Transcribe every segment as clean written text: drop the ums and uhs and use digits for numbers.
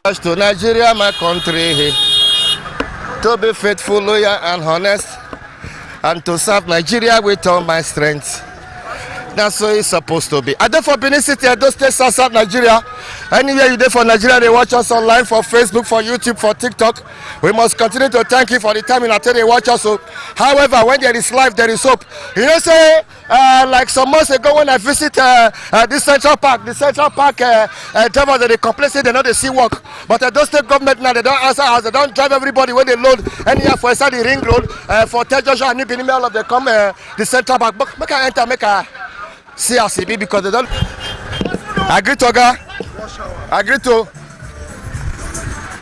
To Nigeria, my country, to be faithful, loyal, and honest, and to serve Nigeria with all my strength. That's what it's supposed to be. I do for Benin City, I do stay South Nigeria. Anywhere you do for Nigeria, they watch us online for Facebook, for YouTube, for TikTok. We must continue to thank you for the time in until they watch us. So, however, when there is life, there is hope. You know, say, like some months ago when I visit this Central Park, drivers they complain, say they know they see work. But the state government now, they don't answer us, they don't drive everybody when they load anyhow for inside the ring road, for Tejoshua and Benin, all of them come the Central Park. But make I enter, make I CRCB because they don't agree to Oga. Agree to.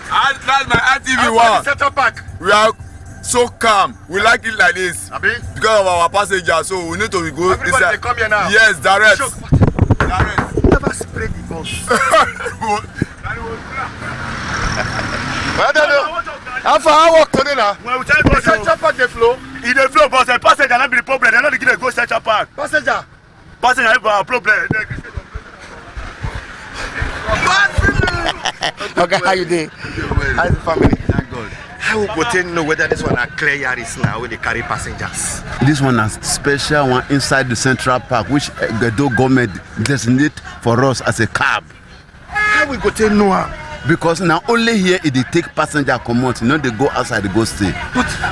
That's my RTV one. Central Park. We are so calm. We like it like this. Abi? Because of our passengers, so we need to go. Everybody they come here now. Yes, direct. Direct. Never spray the bus. I don't know. How far I walk today now? When we tell you Central Park they flow. If they flow, but the passenger not be the problem. They're not going to go Central Park. Passenger. Passenger have a problem. Okay, how you doing? How's the family? Thank God. How would they know whether this one are clear Yaris now when they carry passengers? This one is special one inside the Central Park, which Gedo government designate for us as a cab. How we go to know? Because now only here it they take passenger come out, they go outside the go stay.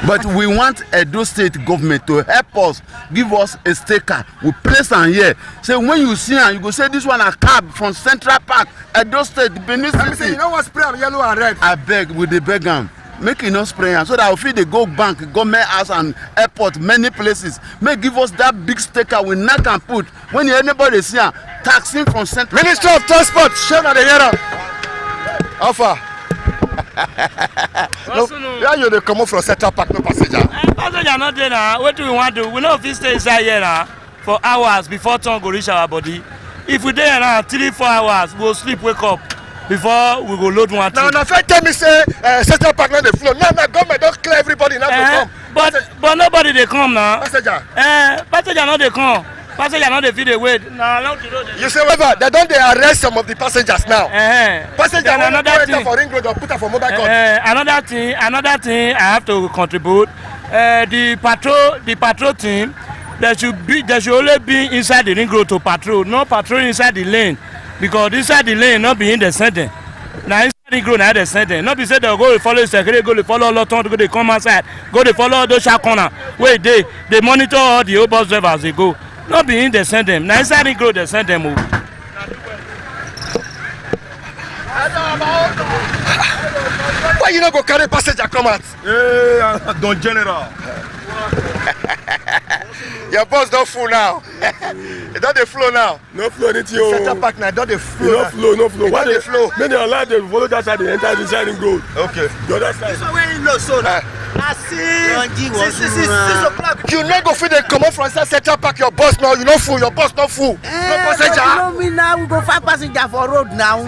But we want Edo State government to help us, give us a sticker. We place on here. So when you see her, you go say this one a cab from Central Park, Edo State, Benin City. Say, you know what spray on yellow and red? I beg with the beg am. Make it no spray am so that if they go bank, government house and airport, many places, may give us that big sticker we not can put. When anybody see her, taxing from Central Ministry of Transport, show na the hero. How far? No, where you dey come from Central Park, no passenger? Passenger not there now. What do we want to do? We know if we stay inside here now for hours before turn go reach our body. If we there now 3-4 hours, we'll sleep, wake up before we go load one. Now, if I tell me say Central Park not the flow. No, government don't clear everybody now to come. But nobody they come now. Passenger. Passenger not they come. Passenger not they feel they wait. Now, you say whether they don't they arrest some of the passengers now. Passenger another thing for ring road or put her for mobile court. Another thing I have to contribute. The patrol team, they should only be inside the ring road to patrol, not patrol inside the lane, because inside the lane not be in the center. Now inside the road now the center. Not be said they go to follow the secretary, go to follow Loton, go to come outside, go to follow those sharp corner. Wait, they monitor all the old bus drivers as they go. Not be in they send them. Now inside the road they send them. Why you not go carry passenger come out? Don General. Your bus don't full now. It don't they flow now. No flow anything. Central Park now don't they flow. No flow. Why they flow? Many allow them follow that side, they enter the shining road. Okay. The other side. So where you know so now? You not go fit they come up from inside Central Park. Your bus now, you not full. Your bus not full. No passenger. You know me now. We go find passenger for road now.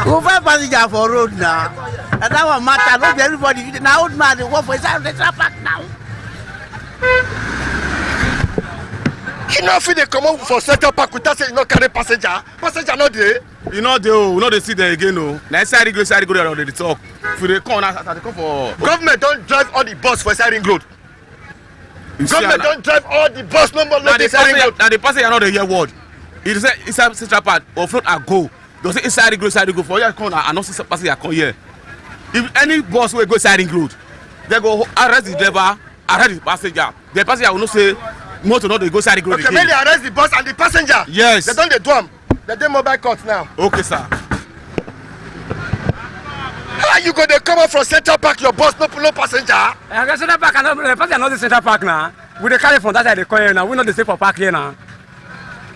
Go find passenger for road now. And that one matter. Not everybody. Now old man they work for inside Central Park now. You know if they come up for Central Park without saying you not carry passenger. Passenger not there. You know they see there again, no. Now inside the go there already talk. If they come now, they come for. Government don't drive all the bus for inside ring road. Government don't drive all the bus no more. Now the passenger not the hear word. It say inside Central Park or float and go. They say inside the go for here come and not see passenger come here. If any bus will go inside the road, they go arrest the driver, arrest the passenger. The passenger will not say motor not they go inside the road. Okay, maybe they arrest the bus and the passenger. Yes. They don't they do them. They do mobile court now. Okay, sir. How you go? They come up from Central Park. Your bus no passenger. Central Park, the passenger not the Central Park now. We dey carry from that side they come here now. We not the same for park here now.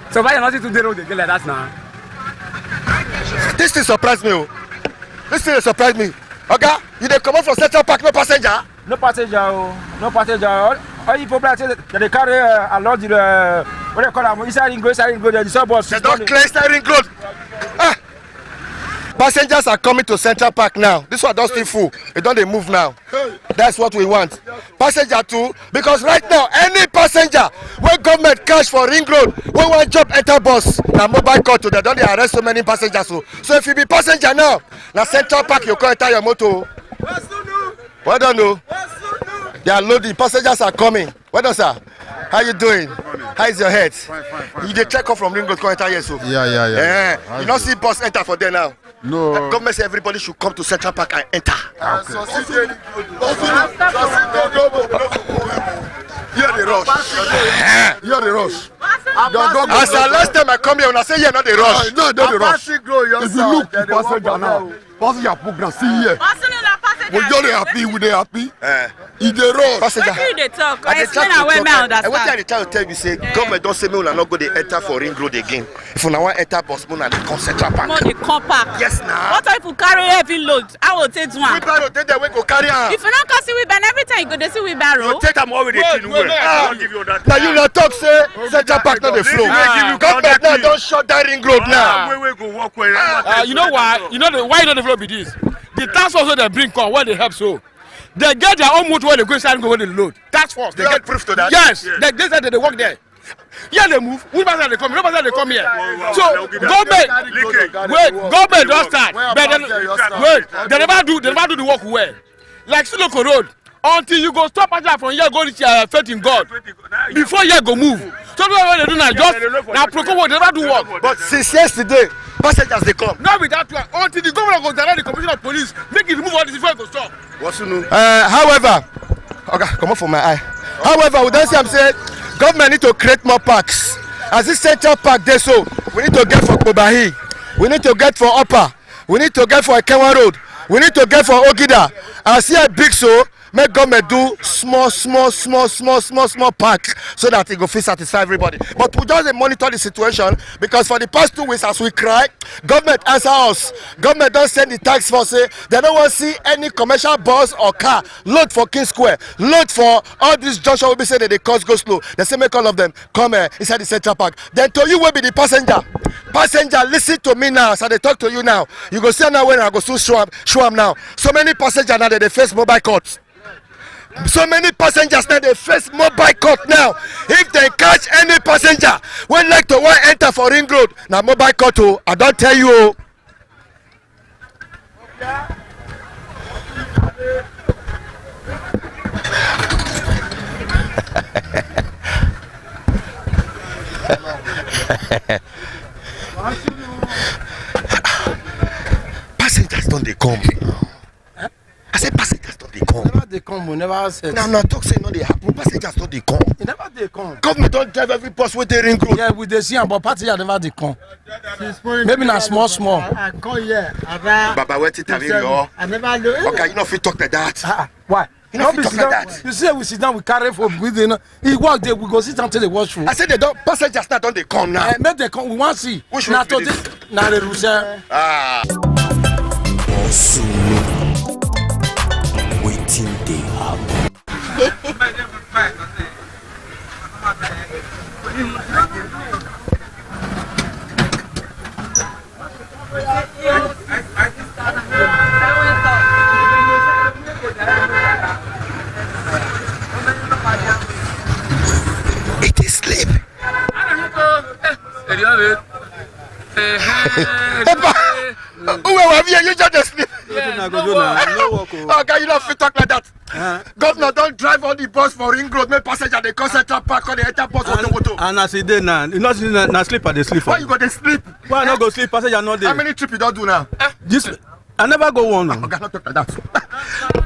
So why you not to the road again like that now? This thing surprised me. This thing surprised me. Okay, you dey come up from Central Park, no passenger. No passenger, no passenger. All you people say that they carry along the what they call them inside ring road, the suburbs. They don't clear inside ring road. Passengers are coming to Central Park now. This one don't still full. It don't they move now. That's what we want. Passenger too, because right now any passenger When government cash for ring road, when one job enter bus, na mobile call to them. Don't they arrest so many passengers? So if you be passenger now, na Central Park you go enter your motor. Well done, no. They are loading. Passengers are coming. Well done, sir. How you doing? How is your head? Fine. You dey check off from ring road, come enter here, so. Yeah. You don't see bus enter for there now. No. The government say everybody should come to Central Park and enter. You're the rush. You're the rush. As the last time I come here, when I say you're not the rush. No, the rush. If you look the passenger now, passenger program see here. We just happy, we dey happy. He dey rush. Passenger. Wetin you dey talk? Explain am well, me understand. Wetin I dey try to tell you say government don say make una no go dey enter for ring road again. If una wan enter bus, una dey come Central Park. Mo dey come park. Yes na. What if you carry heavy load? How will take do am? Wheelbarrow dey there wey go carry am. If you no come see wheelbarrow, every time you go dey see wheelbarrow. Take am all with the clean well. I don't give you that. Na you na talk say Central Park no dey flow. Government now don shut that ring road now. We go walk well. You know why? You know why you know the flow be this? The task force wey dey bring come, where they help so. They get their own motor where they go inside and go where they load. Task force. They You get have proof to that? Yes. They say that they work there. Here they move. Which person they come? No person they come here. So government, government don't start. But they never do the work well. Like Siloko Road. Until you go stop passenger from here go reach faith in God. Before you go move. So what they do now just now Procon they never do work. But since yesterday, passengers dey come. Not with that one. Until the governor go direct the commissioner of police, make it remove all this before it go stop. However, okay, come on for my eye. However, we don't see I'm saying government need to create more parks. As this Central Park there, so we need to get for Kobahi, we need to get for Upper, we need to get for Ekenwa Road, we need to get for Ogida. I see a big so make government do small park so that it go fit satisfy everybody. But we just monitor the situation because for the past 2 weeks as we cry, government answer us. Government don't send the tax force say they don't want to see any commercial bus or car load for King Square, load for all this junction will be saying that the cost go slow. They say make all of them come inside the Central Park. Then to you will be the passenger. Passenger, listen to me now. So they talk to you now. You go see now when I go soon show up now. So many passengers now they face mobile courts. So many passengers now they face mobile court now. If they catch any passenger when like to want enter for ring road, now mobile court oh, I don't tell you oh. Passengers don't they come? I said passengers don't they come? Never they come, we never said. Now talk say no they happen. Passengers don't they come? Never they come. Government don't drive every bus with the ring road. Yeah, we dey see am, but passenger never they come. Maybe na small. I come here. Baba, where did you I never know. Okay, you know if you talk like that. Why? You know if you talk like that. You say we sit down, we carry for within. He walk there, we go sit down till they wash food. I said they don't. Passengers now don't they come now? Make they come. We want see. Which Na road be today. this? Na the Rusa. Waiting they happen. It is sleep. Who are you? You just sleep. Okay, you don't fit talk like that. Governor don't drive all the bus for ring road. Make passenger they come Central Park or they enter bus auto. And as e dey now, you know na sleep I dey sleep. Why you go to sleep? Why I no go sleep? Passenger no dey. How many trips you don't do now? This I never go one. Okay, not talk like that.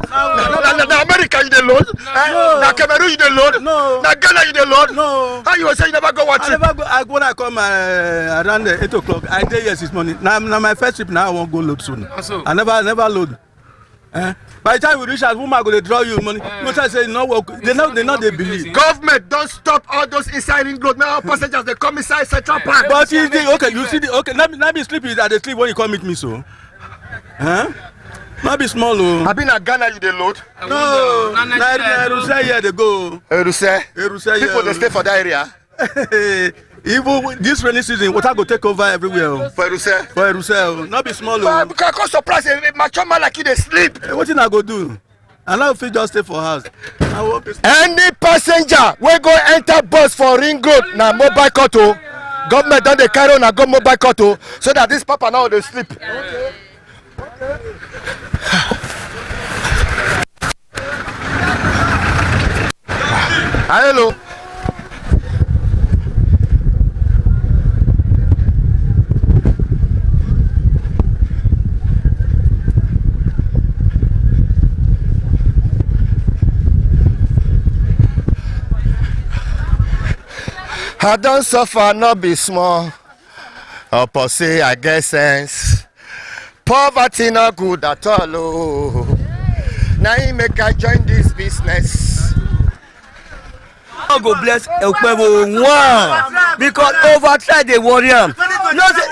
Na America you dey load? Na Cameroon you dey load? No. Na Ghana you dey load? No. How you say you never go one I trip? never go. When I come around 8 o'clock, I dey here since morning. Now my first trip now I wan go load soon. I never load. By the time we reach out, woman go dey draw you money. No try say no work. They know they believe. Government don't stop all those inside ring road. Now passengers they come inside Central Park. But okay, you see the okay. Let me sleep. That they sleep when you come meet me so. Not be small oh. I been at Ghana you dey load? No. Na Eruse here they go. Eruse? Eruse People they stay for that area. Even this rainy season, water go take over everywhere. For Eruse? For Eruse, not be small oh. Because I'm surprised a mature man like you they sleep. What thing I go do? and I fit just stay for house. Any passenger wey go enter bus for Ring Road na mobile court o. Government don dey carry una go mobile court o, so that this papa now dey sleep. Okay. Hello. I don't suffer, not be small. Upper say I get sense. Poverty not good at all. Oh. Now he make I join this business. God go bless Ekpebo one because overtime they worry am. No say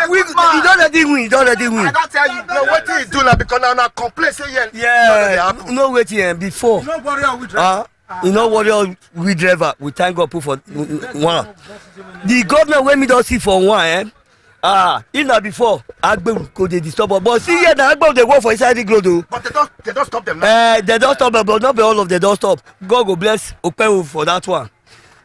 we don't let him win. Don't let him win. I don't tell you. No, what he do now because now complain say yeah. No waiting before. No worry with driver. You know what we driver. We thank God put for one. The government when me don't see for one. If not before, Agbe go dey disturb us. But see here now, Agbe they work for inside the globe. But they don't stop them now. They don't stop them, but not be all of them don't stop. God go bless Okpewo for that one.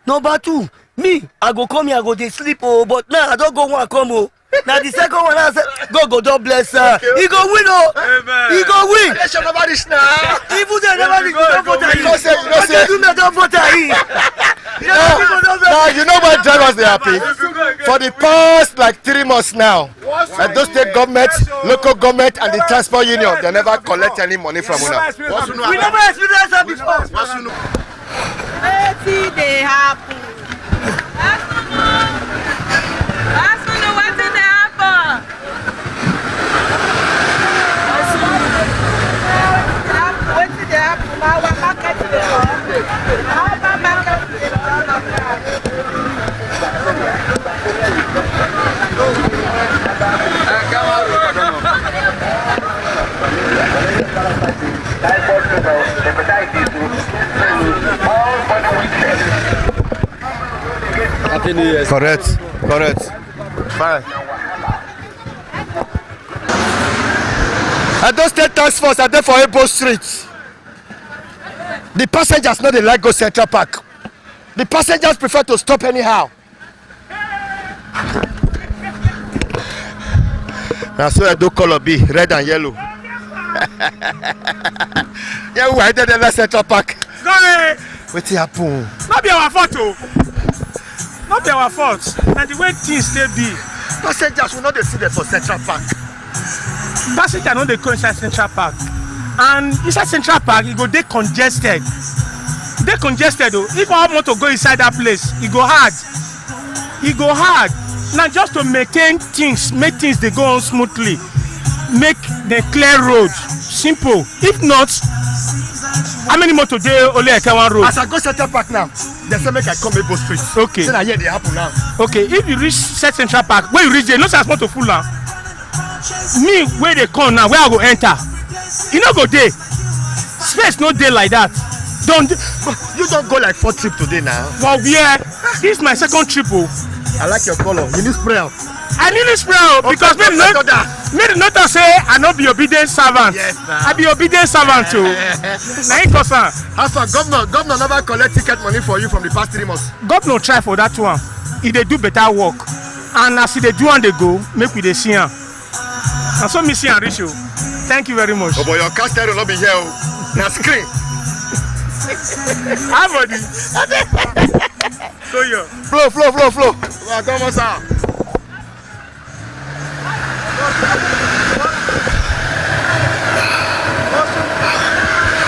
Number two, me, I go come here, I go dey sleep oh, but now I don't go one come oh. Now the second one I say, God go don't bless her. He go win oh. Amen. He go win. Election never reach now. Even they never reach, don't vote him. What they do now, don't vote him. Now you know why drivers they happy. For the past like 3 months now, those state government, local government, and the transport union, they never collect any money from una. We never experienced that before. Wetin dey happen? Wetin dey happen? Wetin dey happen? Our market dey run. Our market dey run. Correct. Fine. I don't state task force are there for Ebo Street. The passengers know they like go Central Park. The passengers prefer to stop anyhow. Now so I do color B, red and yellow. Yeah, why did they Central Park? Sorry. What's happen? Not be our fault oh. Not be our fault. And the way things stay be. Passengers will not see them for Central Park. Passengers no dey go inside Central Park. And inside Central Park, it go dey congested. Dey congested though. If I want to go inside that place, it go hard. It go hard. Now just to maintain things, make things they go on smoothly. Make the clear road. Simple. If not, how many more today only I can one road? As I go Central Park now, they say make I come Ebo Street. Okay. So now here they happen now. Okay, if you reach Central Park, when you reach there, no say I want to full now. Me where they come now, where I go enter, you no go there. Space no dey like that. You don't go like 4 trips today now. Well, yeah, this is my second trip. Oh. I like your color. You need spray. I need to spray because me not say I not be obedient servant. Yes, I be obedient servant too. Now in concern. As for governor never collect ticket money for you from the past 3 months. Governor try for that one. If they do better work, and as they do and they go, make we they see him. And so me see and reach you. Thank you very much. Oh boy, your cast will not be here. Now screen. How about you? So yeah. Flow. Come on, sir.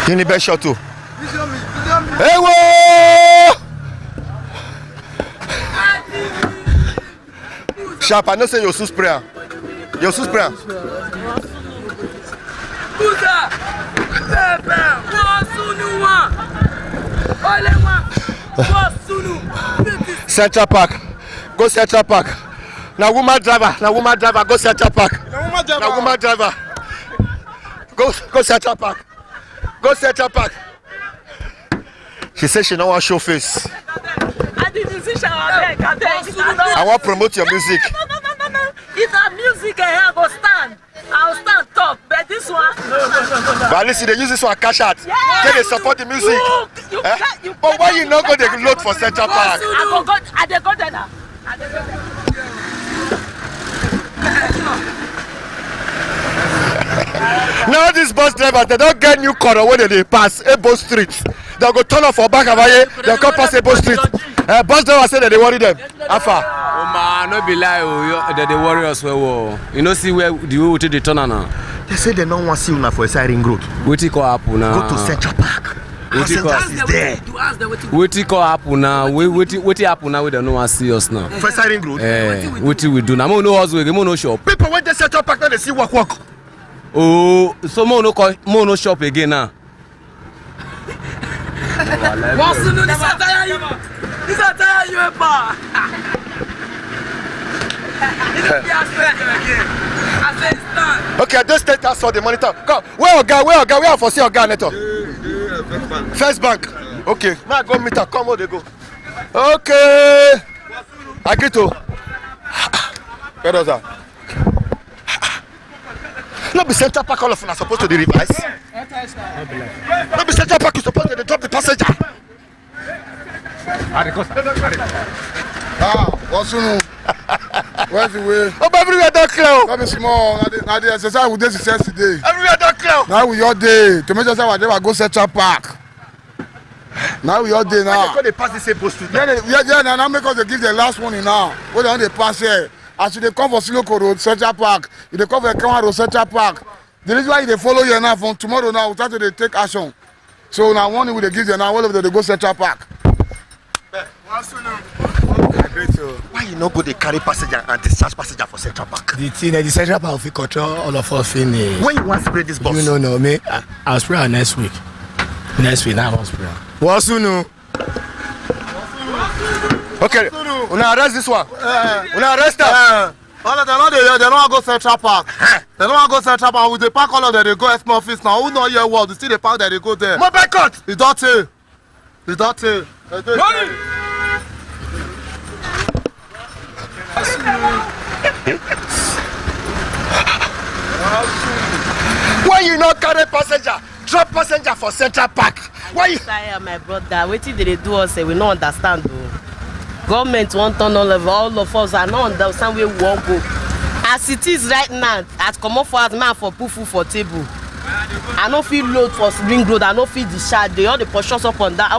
Kini best shot too. Hey, whoa! Sharp, I know say your sus prayer. Your sus prayer. Central Park. Go Central Park. Now woman driver. Go Central Park. Now woman driver. Go Central Park. Go Central Park. She said she don't want to show face. I want to promote your music. No. If that music I go stand, I'll stand top. But this this one. But at least they use this one cash out. Yeah. Can they support the music? But why you not go they load for Central Park? I go there now. Now these bus drivers, they don't get new car when they pass Ebo Street. They'll go turn off for back of Aye, they'll come pass Ebo Street. Bus drivers say that they worry them. Afa. No be lie, they worry us well. You know, see where the way they turn now. They say they don't want to see you now for a siren road. What you call happen now? Go to Central Park. Passengers is there. What you call happen now? What happen now? We don't want to see us now. For siren road. What we do now? We no house, we no shop. People when they Central Park now they see walk. Oh, so no shop again now. Okay, just take us for the monitor. Come, where are for see Oga Neto? First Bank. Okay, now go meet her. Come on, they go. Okay. Agree to. Where does that? Not be Central Park all of them are supposed to be revised. Not be Central Park is supposed to drop the passenger. What's new? Where's the way? Oh, everywhere don't clear. Let me small. Now the exercise we did success today. Everywhere don't clear. Now we your day. To make sure that we go Central Park. Now we your day now. When they pass the same post. Yeah. Now make us give the last one in now. When they pass here. As they come for Siloko Road, Central Park, if they come for Ekama Road, Central Park, the reason why they follow you now from tomorrow now, we start to take action. So now one we they give you now, all of them they go Central Park. Why you not go they carry passenger and discharge passenger for Central Park? The thing the Central Park will control all of us finish. When you want to spray this bus? No, me. I'll spray her next week. Next week, now I'll spray her. What's new? Okay, una arrest this one. Una arrest her. All of them, they don't want to go Central Park. They don't want to go Central Park. With the park, all of them, they go Expo office now. Who know your word? You see the park that they go there. Mobile court. It's dirty. It's dirty. Why you not carry passenger? Drop passenger for Central Park. Why you? My brother, what did they do us? We don't understand though. Government won't turn all of us and not understand where we won't go. As it is right now, as come up for us man for put food for table. I don't feel load for Ring Road, I don't feel discharge. They all the push up and down.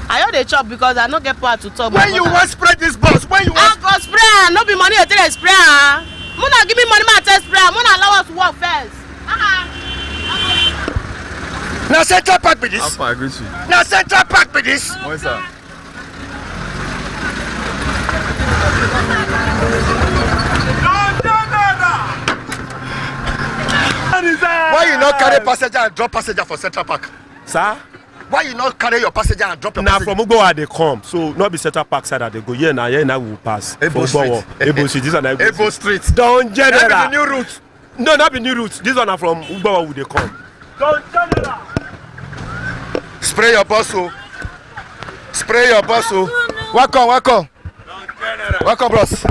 I heard the chop because I don't get power to talk. When you want spread this bus, when you want go spray, no be money until they spray. Muna give me money, man tell spray. Muna allow us to work first. Now Central Park be this. I agree with you. Now Central Park be this. What is that? Why you not carry passenger and drop passenger for Central Park? Sir? Why you not carry your passenger and drop your Now passenger? from Ugbowa they come, so not be Central Park side that they go. Here now we will pass. Ebo Street. Ebo Street. This one na Ebo Street. Don General. That be the new route. No, not be new route. This one are from Ugbowa will they come. Don General. Spray your bus, oh. Spray your bus, oh. Welcome. Welcome, bros.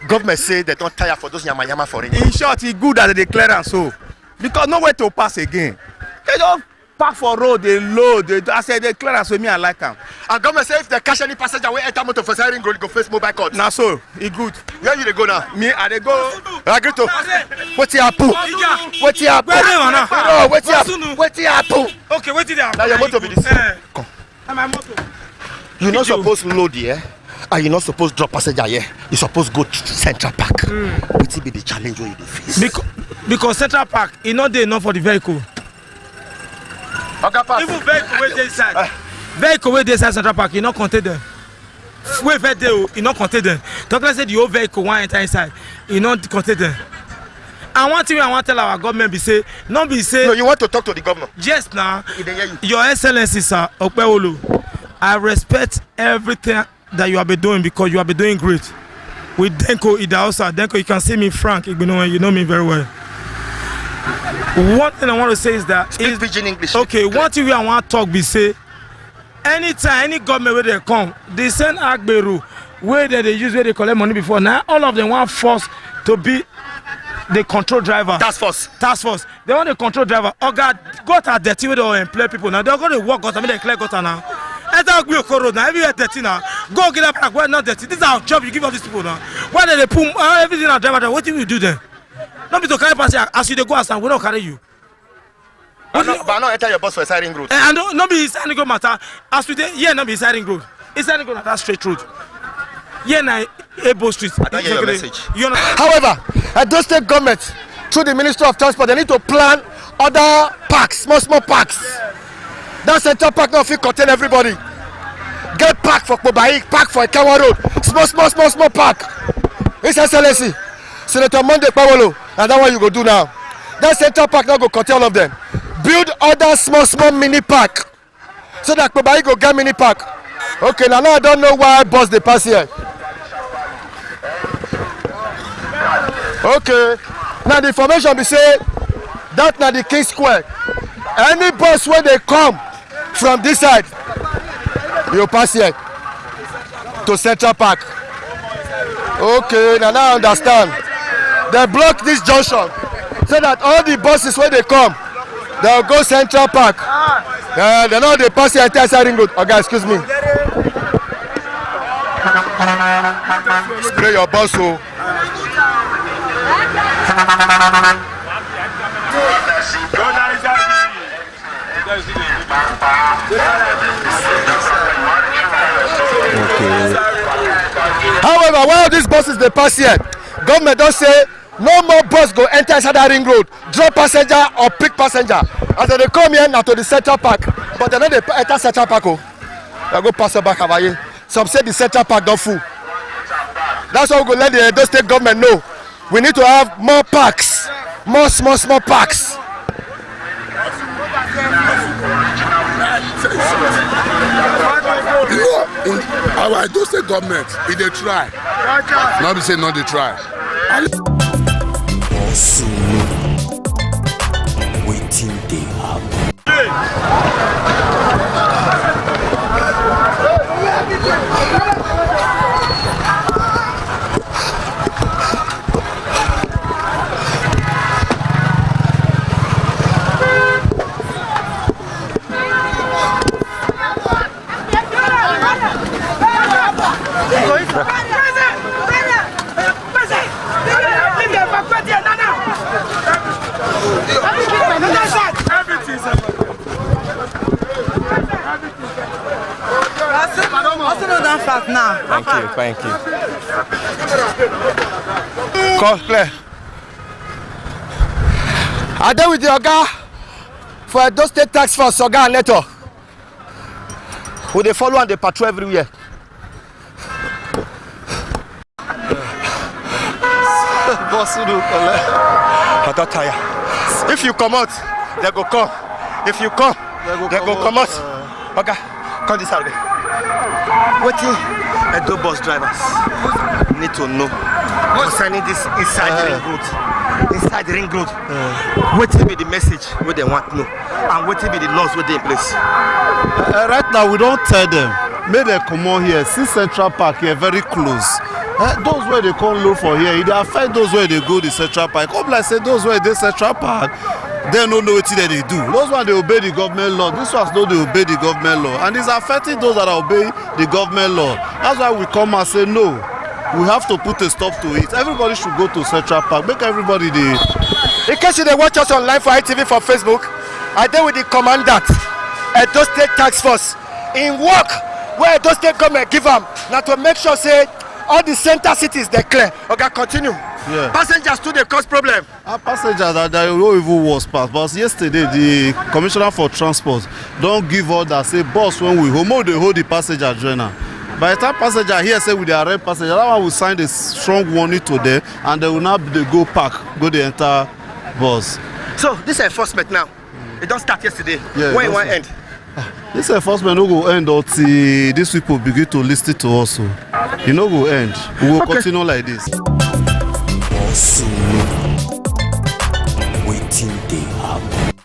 Government say they don't tire for those yama for it. In short, it's good that they declare and so. Because nowhere to pass again. They don't park for road, they load. I say they clear and so me I like them. And government say if they catch any passenger wey enter motor for siren road, go face mobile court. Now so, it's good. Where you dey go now? Me, I dey go. Agree to. Wetin happen? Wetin happen? No, wetin happen? Okay, wetin dey happen? Na your motor be this. Come. Na my motor. You not supposed load here. And you not supposed drop passenger here. You supposed go to Central Park. Wetin be the challenge wey you dey face? Because Central Park e no dey enough for the vehicle. Oga Park. Even vehicle wey dey inside. Vehicle wey dey inside Central Park e no contain them. Wey vehicle dey o e no contain them. Talk like say the whole vehicle wan enter inside e no contain them. And one thing I want to tell our government be say, no be say. No, you want to talk to the governor. Yes, now. He dey hear you. Your Excellency, sir, Okpewolo, I respect everything that you have been doing because you have been doing great. With Denko Idaosa, Denko, you can see me frank, you know me very well. One thing I want to say is that speak pidgin English. Okay, one thing I want to talk be say, anytime any government where they come, they send Agberu where they use where they collect money before. Now all of them want force to be the control driver. Task force. They want to control driver. Oga, gutter dirty wey dey employ people now. They go to work gutter, make they clear gutter now. Enter Ogbio road now, everywhere dirty now. Go get up back where not dirty. This is our job you give all these people now. Why they put everything on driver? What do we do then? Not be to carry passenger as you dey go outside, we don't carry you. But not enter your bus for a side ring road. And no be inside ring road matter. As we dey here, no be inside ring road. Inside ring road na that straight road. Here na Ebo Street. I don't hear your message. However, those state government, through the Ministry of Transport, they need to plan other parks, small parks. That central park now fit contain everybody. Get park for Kobai, park for Ekawa Road, small park. His Excellency, Senator Monday Pawolo, and that one you go do now. That central park now go contain all of them. Build other small mini park, so that Kobai go get mini park. Okay, now I don't know why bus they pass here. Okay, now the information be say that na the King Square. Any bus where they come from this side, you pass here to Central Park. Okay, now I understand. They block this junction so that all the buses where they come, they'll go Central Park. They know they pass here entire side ring road. Okay, excuse me. Spray your bus, oh. However, while these buses they pass here, government don't say no more bus go enter inside that ring road, drop passenger or pick passenger. As they come here now to the Central Park, but they know they enter Central Park. Oh, they go pass back away. Some say the Central Park don't full. That's why we go let the Edo State government know. We need to have more parks, more small parks. You know, in our Edo State government, if they try, not be say no, they try. Waiting they happen. Thank you. Call clear. I deal with the Oga for Edo State Tax Force, Oga and Neto. Who they follow and they patrol everywhere. Boss, you do I don't tire. If you come out, they go come. If you come, they go come out. Okay, come this side. Waiting. Edo bus drivers need to know concerning this inside the ring road. Inside the ring road. What will be the message what they want to know, and what will be the laws what they in place? Right now we don't tell them. May they come on here. See Central Park here very close. Those where they come low for here, it affect those where they go to Central Park. Come like say those where they Central Park, they don't know what they do. Those ones they obey the government law. This ones know they obey the government law, and it's affecting those that are obeying the government law. That's why we come and say no. We have to put a stop to it. Everybody should go to Central Park. Make everybody the. In case you watch us online for ITV for Facebook, I deal with the commandant Edo State Tax Force in work where Edo State government give them now to make sure say all the center cities they clear. Okay, continue. Yeah. Passengers too they cause problem. Passengers are no even worse pass. But yesterday the commissioner for transport don't give order say boss when we hold the passenger joiner. By the time passenger here say we dey arrest passenger, that one will sign a strong warning to them and they will now they go park, go the enter bus. So this enforcement now, it don't start yesterday. Yeah, when it won't end? This enforcement no go end until these people begin to listen to us. It no go end. We will continue like this. Waiting they happen.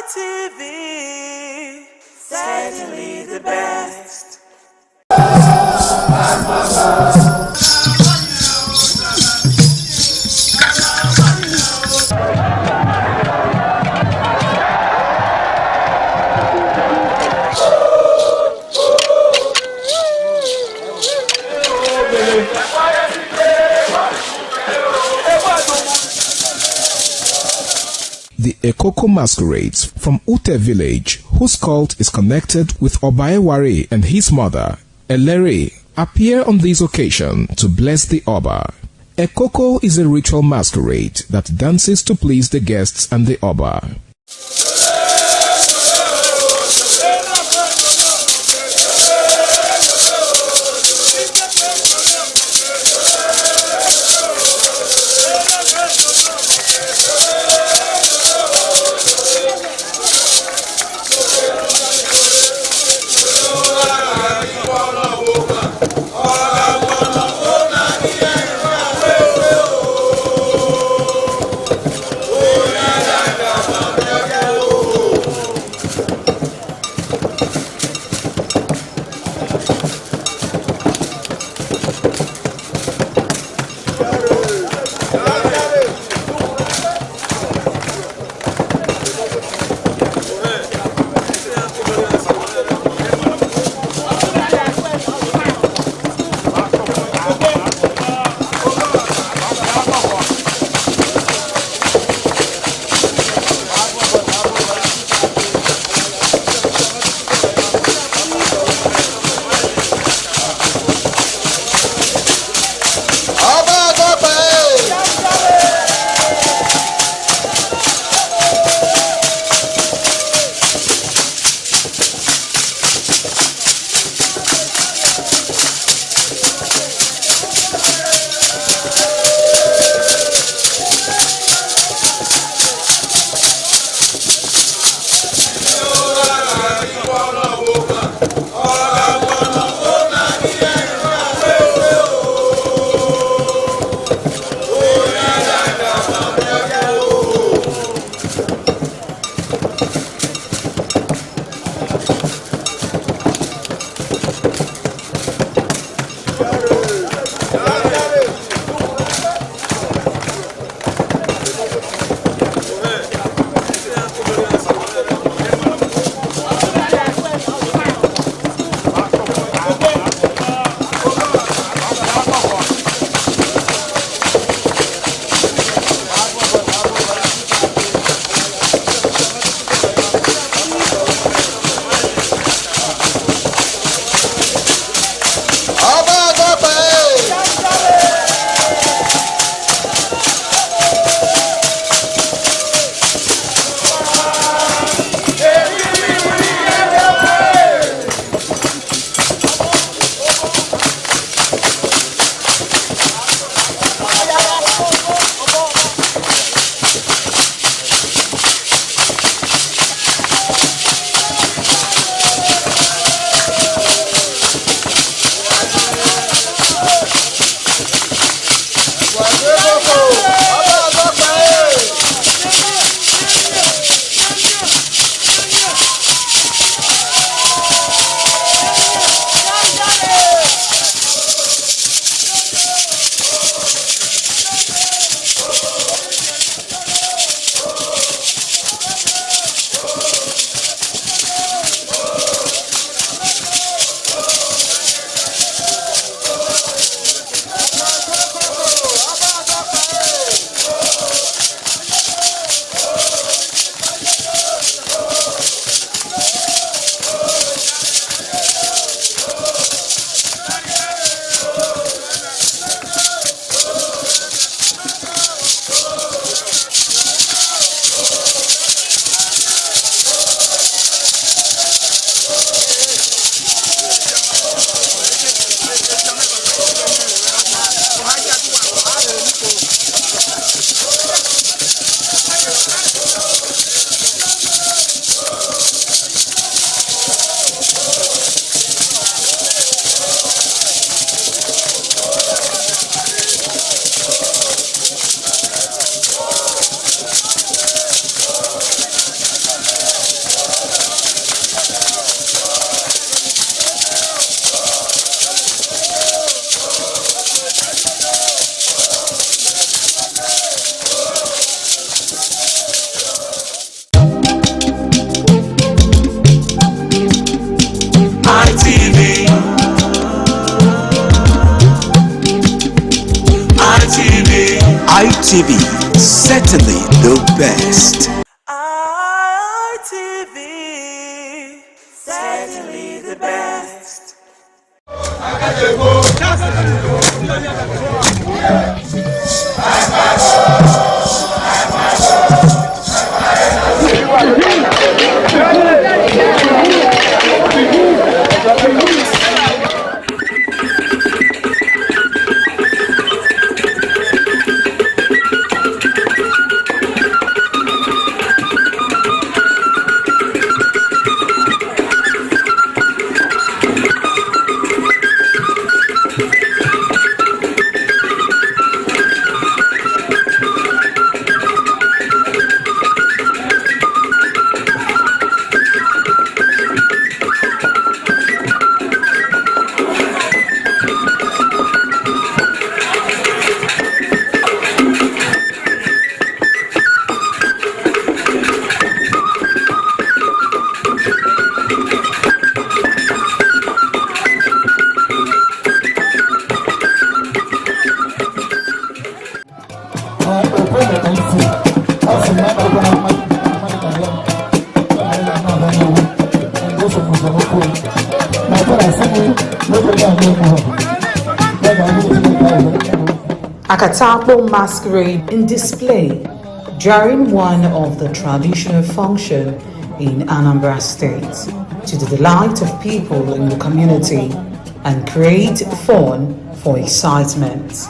ITV, certainly the best. Ekoko masquerades from Ute village, whose cult is connected with Obaeware and his mother, Elere, appear on this occasion to bless the Oba. Ekoko is a ritual masquerade that dances to please the guests and the Oba. ITV, certainly the best. Simply the best. Akatappo masquerade in display during one of the traditional functions in Anambra State to the delight of people in the community and create fun for excitement.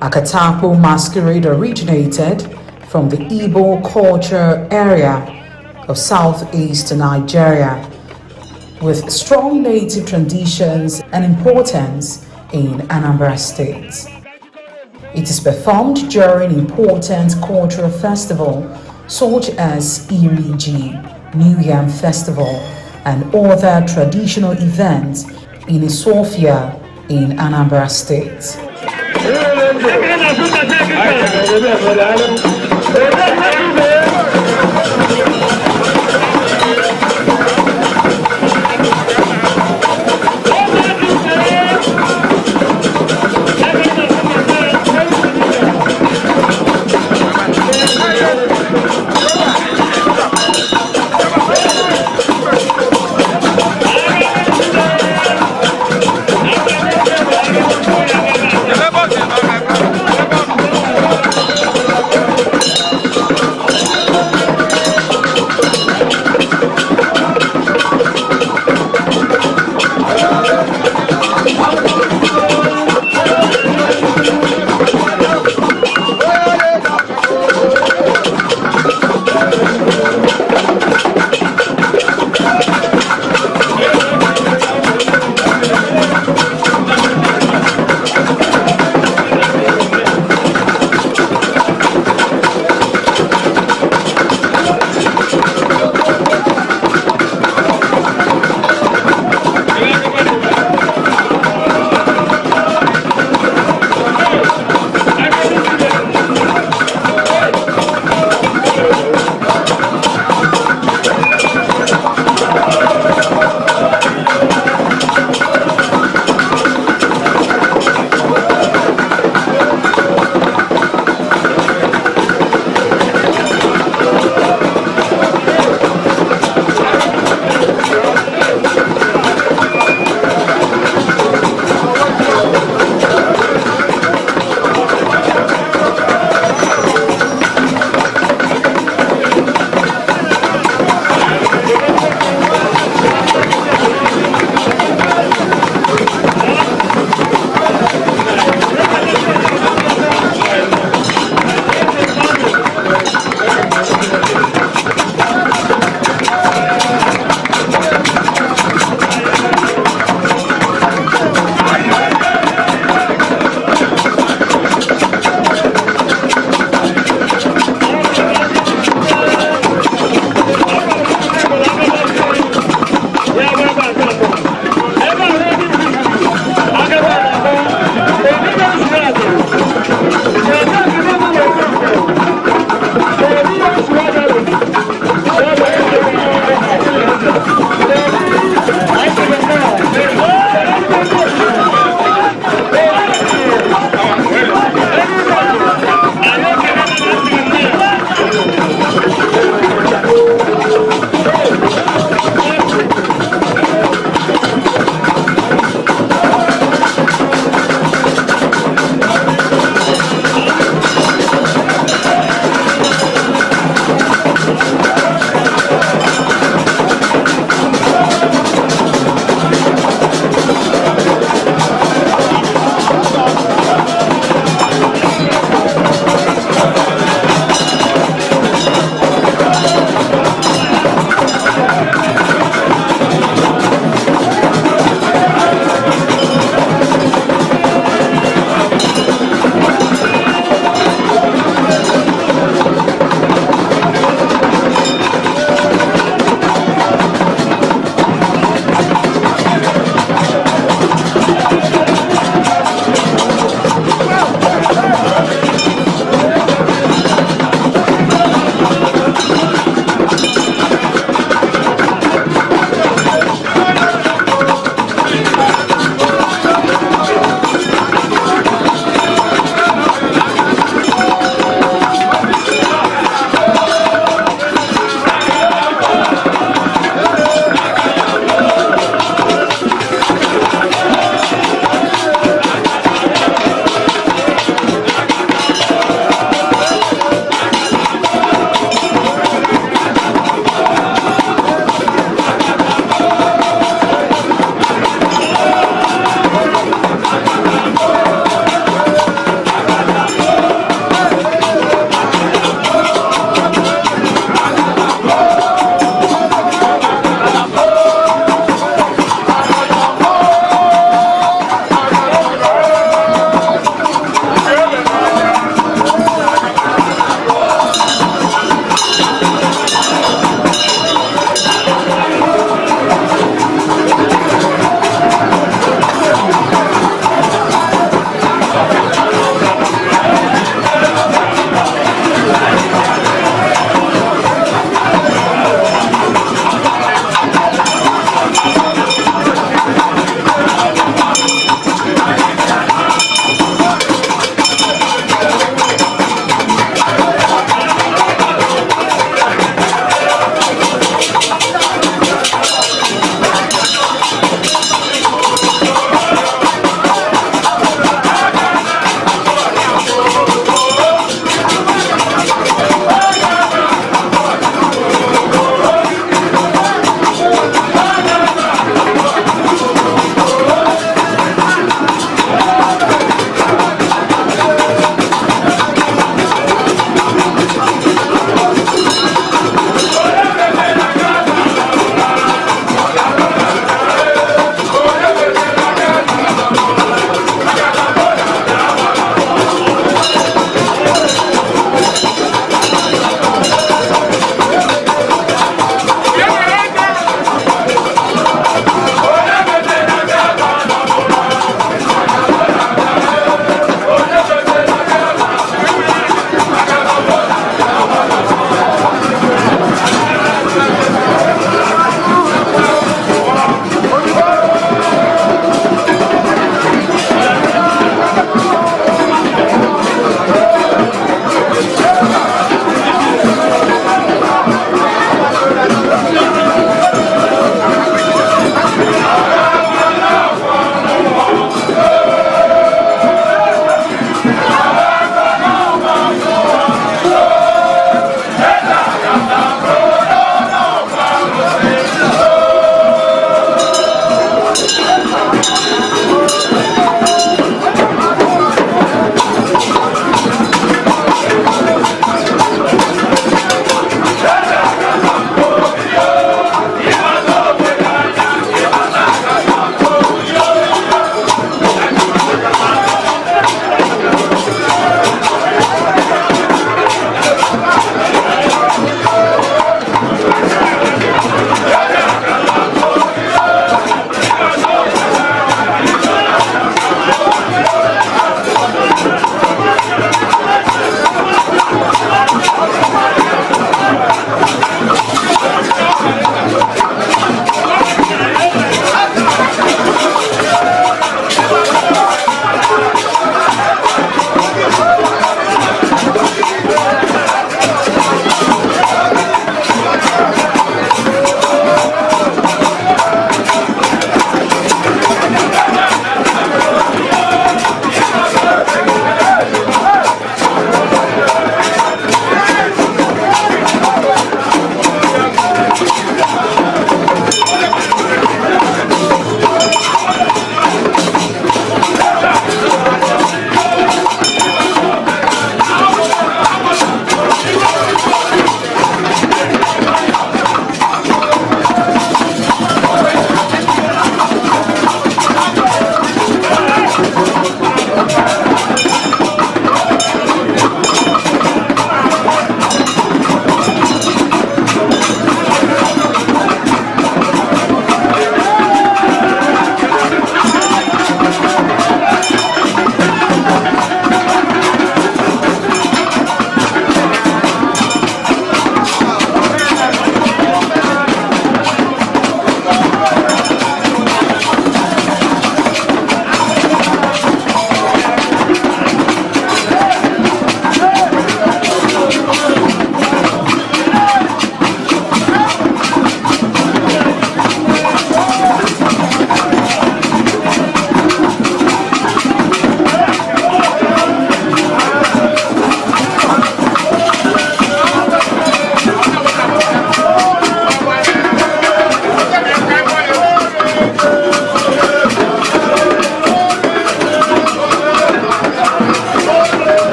Akatappo masquerade originated from the Igbo culture area of southeast Nigeria, with strong native traditions and importance in Anambra State. It is performed during important cultural festivals such as Iri-Ji, New Yam Festival, and other traditional events in Isofia in Anambra State.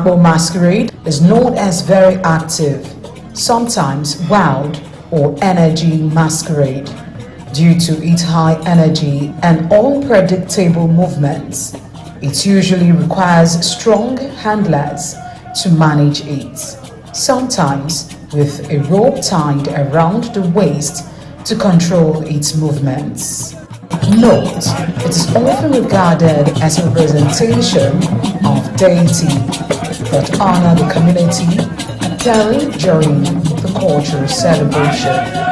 Agbo masquerade is known as very active, sometimes wild or energy masquerade. Due to its high energy and unpredictable movements, it usually requires strong handlers to manage it, sometimes with a rope tied around the waist to control its movements. Note, it is often regarded as a representation of deity that honor the community appearing during the cultural celebration.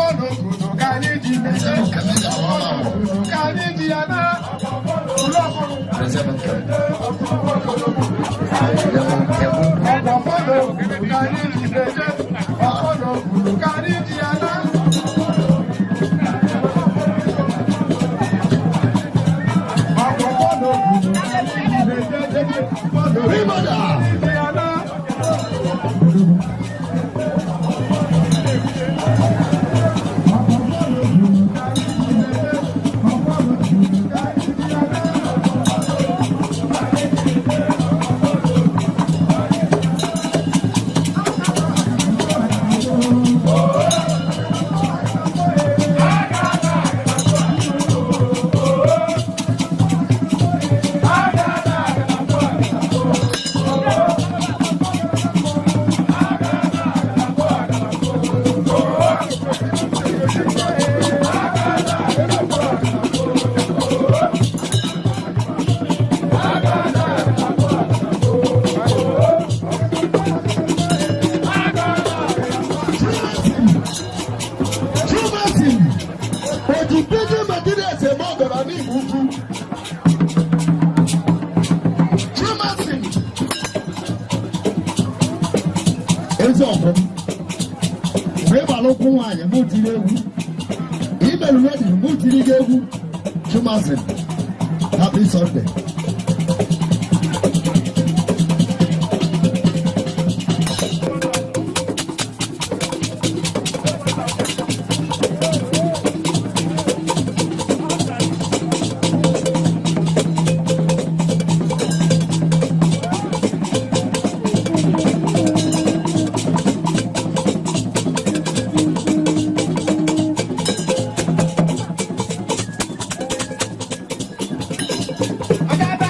Mami, Email ready, Mutirigegu, Chumasin. Happy Sunday. I got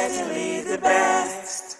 Certainly the best.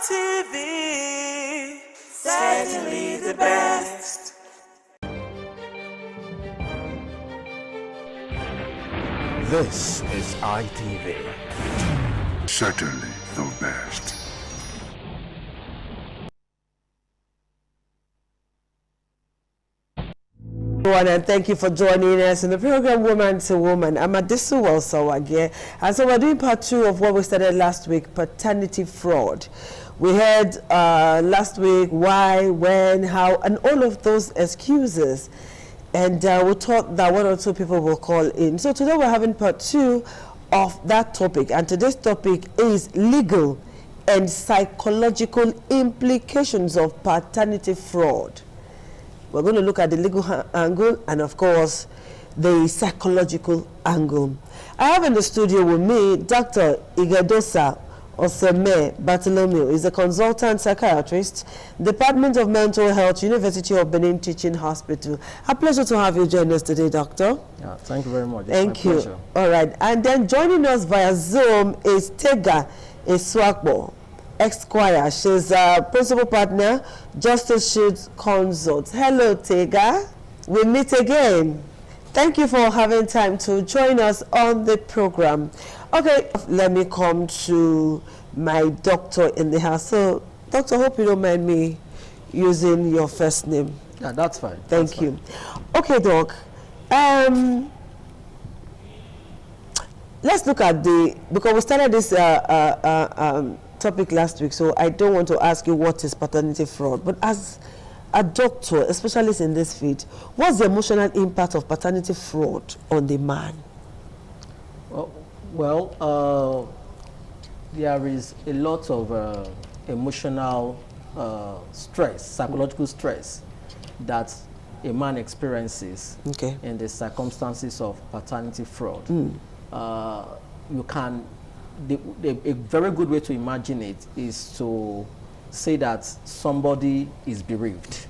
ITV, certainly the best. This is ITV. Certainly the best. And thank you for joining us in the program Woman to Woman. I'm Adisu Welsawage. And so we're doing part 2 of what we started last week, paternity fraud. We heard last week why, when, how, and all of those excuses. And we thought that 1 or 2 people will call in. So today we're having part 2 of that topic. And today's topic is legal and psychological implications of paternity fraud. We're going to look at the legal angle and, of course, the psychological angle. I have in the studio with me Dr. Igedosa Oseme Bartholomew. He's a consultant psychiatrist, Department of Mental Health, University of Benin Teaching Hospital. A pleasure to have you join us today, Doctor. Yeah, thank you very much. Thank you. Pleasure. All right. And then joining us via Zoom is Tega Iswakbo, Esquire. She's a principal partner, Justice Shields Consult. Hello, Tega. We meet again. Thank you for having time to join us on the program. Okay, let me come to my doctor in the house. So, Doctor, hope you don't mind me using your first name. Yeah, that's fine. Thank you. Okay, Doc. Let's look at because we started this topic last week, so I don't want to ask you what is paternity fraud. But as a doctor, a specialist in this field, what's the emotional impact of paternity fraud on the man? Well, there is a lot of emotional stress, psychological stress that a man experiences in the circumstances of paternity fraud. You can, a very good way to imagine it is to say that somebody is bereaved,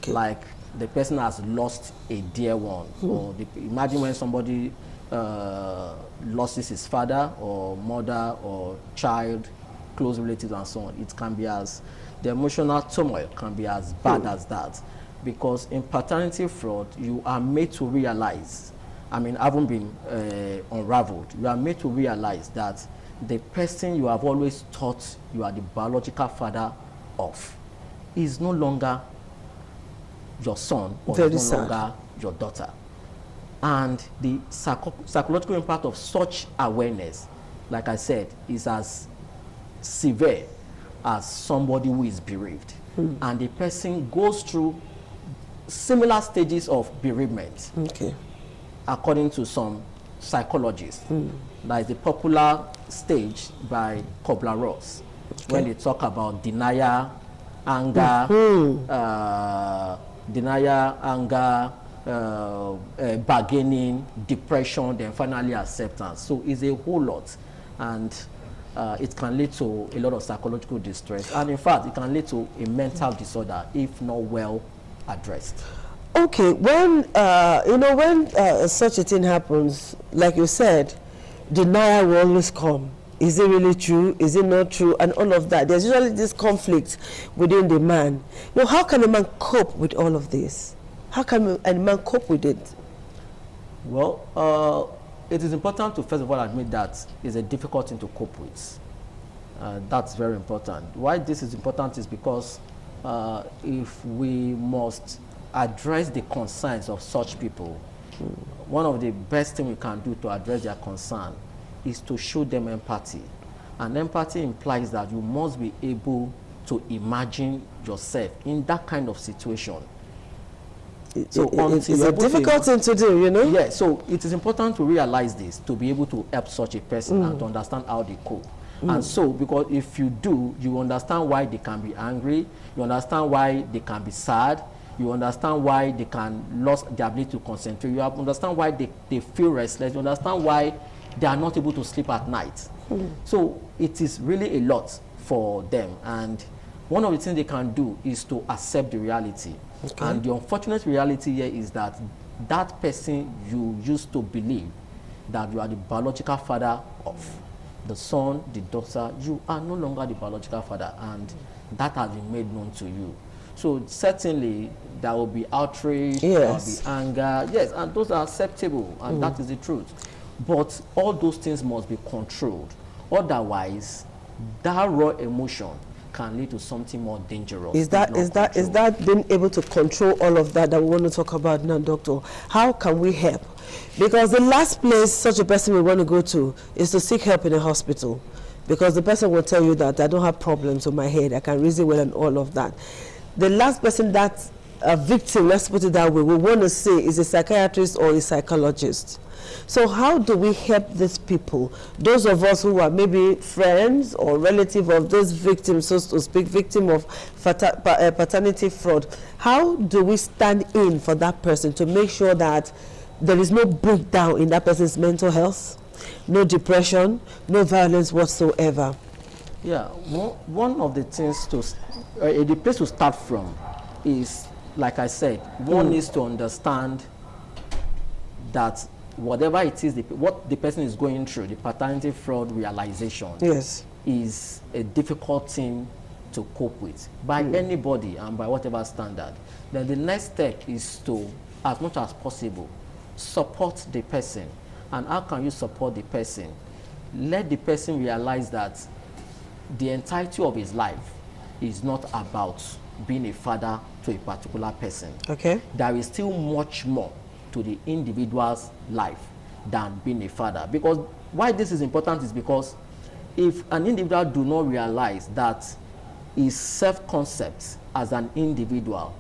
like the person has lost a dear one. Or imagine when somebody loses his father or mother or child, close relatives and so on. It can be as, the emotional turmoil can be as bad as that. Because in paternity fraud, you are made to realize, I mean, haven't been unraveled, you are made to realize that the person you have always thought you are the biological father of is no longer your son or is no longer your daughter. And the psychological impact of such awareness, like I said, is as severe as somebody who is bereaved. And the person goes through similar stages of bereavement, according to some psychologists. That is the popular stage by Kubler-Ross, when they talk about denial, anger, bargaining, depression, then finally acceptance. So it's a whole lot, and it can lead to a lot of psychological distress, and in fact it can lead to a mental disorder if not well addressed. Okay, when you know, when such a thing happens, like you said, denial will always come. Is it really true? Is it not true? And all of that. There's usually this conflict within the man. You know, how can a man cope with all of this? How can a man cope with it? Well, it is important to first of all admit that it's a difficult thing to cope with. That's very important. Why this is important is because if we must address the concerns of such people, one of the best things we can do to address their concern is to show them empathy. And empathy implies that you must be able to imagine yourself in that kind of situation. So it's a difficult thing to do, you know? Yeah, so it is important to realize this, to be able to help such a person and to understand how they cope. And so, because if you do, you understand why they can be angry, you understand why they can be sad, you understand why they can lose their ability to concentrate, you understand why they feel restless, you understand why they are not able to sleep at night. So it is really a lot for them, and one of the things they can do is to accept the reality. And the unfortunate reality here is that that person you used to believe that you are the biological father of, the son, the daughter, you are no longer the biological father, and that has been made known to you. So certainly there will be outrage, there will be anger, yes, and those are acceptable, and that is the truth. But all those things must be controlled. Otherwise, that raw emotion can lead to something more dangerous. Is that being able to control all of that we want to talk about now, Doctor? How can we help? Because the last place such a person will want to go to is to seek help in a hospital, because the person will tell you that I don't have problems with my head, I can reason well and all of that. The last person that a victim, let's put it that way, we want to see is a psychiatrist or a psychologist. So how do we help these people, those of us who are maybe friends or relative of those victims, so to speak, victim of paternity fraud? How do we stand in for that person to make sure that there is no breakdown in that person's mental health, no depression, no violence whatsoever? Yeah, one of the things to, the place to start from is, like I said, one is to understand that whatever it is, what the person is going through, the paternity fraud realization, is a difficult thing to cope with by anybody and by whatever standard. Then the next step is to, as much as possible, support the person. And how can you support the person? Let the person realize that the entirety of his life is not about being a father to a particular person. There is still much more to the individual's life than being a father. Because why this is important is because if an individual do not realize that his self-concept as an individual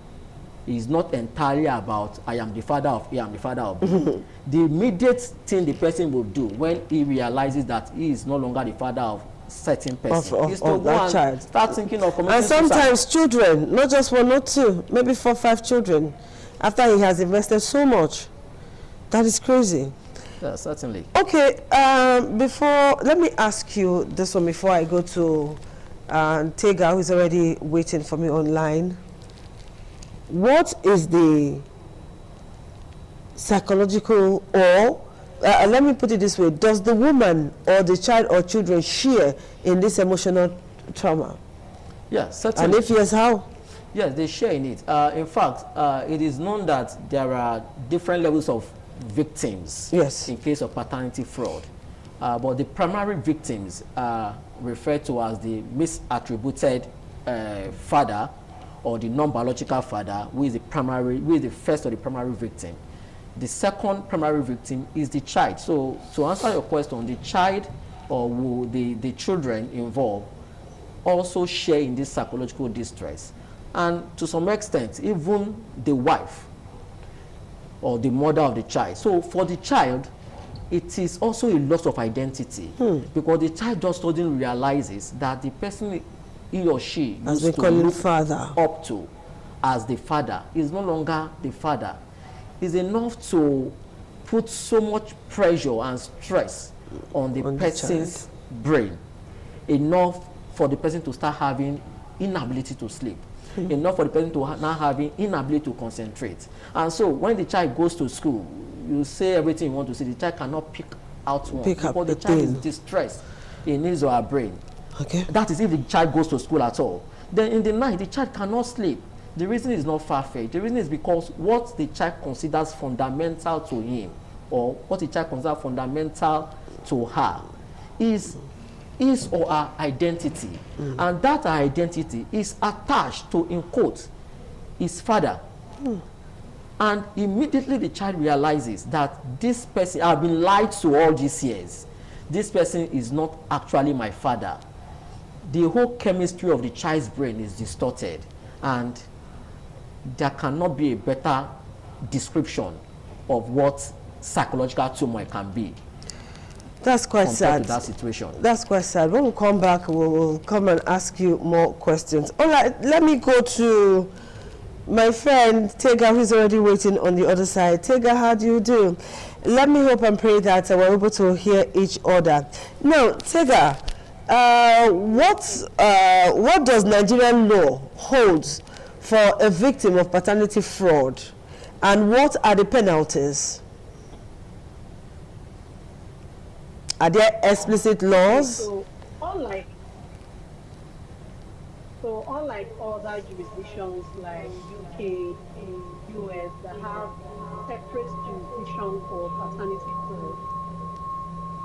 is not entirely about I am the father of A, I am the father of B. The immediate thing the person will do when he realizes that he is no longer the father of certain person is to go that and child. start thinking of committing And sometimes suicide. children, not just one or two, maybe 4 or 5 children, after he has invested so much. That is crazy. Yeah, certainly. Okay, let me ask you this one before I go to Tega, who is already waiting for me online. What is the psychological, or let me put it this way, does the woman or the child or children share in this emotional trauma? Yeah, certainly. And if yes, how? Yes, they share in it. In fact, it is known that there are different levels of victims in case of paternity fraud. But the primary victims are referred to as the misattributed father or the non-biological father, who is the first or the primary victim. The second primary victim is the child. So to answer your question, the child or the children involved also share in this psychological distress. And to some extent, even the wife or the mother of the child. So for the child, it is also a loss of identity because the child just doesn't realize that the person he or she used to look father up to as the father is no longer the father. Is enough to put so much pressure and stress on the person's brain, enough for the person to start having inability to sleep, enough for the person to now having inability to concentrate. And so when the child goes to school, you say everything you want to say, the child cannot pick out one because the child is distressed in his or her brain. Okay. That is if the child goes to school at all. Then in the night, the child cannot sleep. The reason is not far-fetched. The reason is because what the child considers fundamental to him or what the child considers fundamental to her is his or her identity. And that identity is attached to, in quotes, his father. And immediately the child realizes that this person, I've been lied to all these years. This person is not actually my father. The whole chemistry of the child's brain is distorted, and there cannot be a better description of what psychological turmoil can be. That's quite sad. To that situation. That's quite sad. When we come back, we'll come and ask you more questions. All right, let me go to my friend Tega, who's already waiting on the other side. Tega, how do you do? Let me hope and pray that we're able to hear each other. Now, Tega, what does Nigerian law hold for a victim of paternity fraud, and what are the penalties? Are there explicit laws? So unlike other jurisdictions like UK and US that have separate jurisdiction for paternity fraud,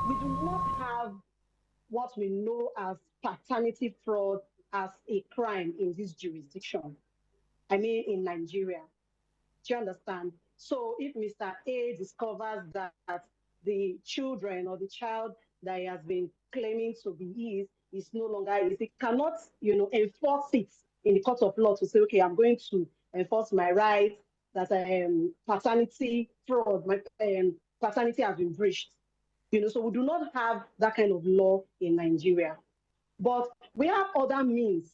we do not have what we know as paternity fraud as a crime in this jurisdiction. I mean, in Nigeria. Do you understand? So if Mr. A discovers that the children or the child that he has been claiming to be is no longer his, he cannot, enforce it in the court of law to say, okay, I'm going to enforce my right that paternity fraud, my paternity has been breached. So we do not have that kind of law in Nigeria. But we have other means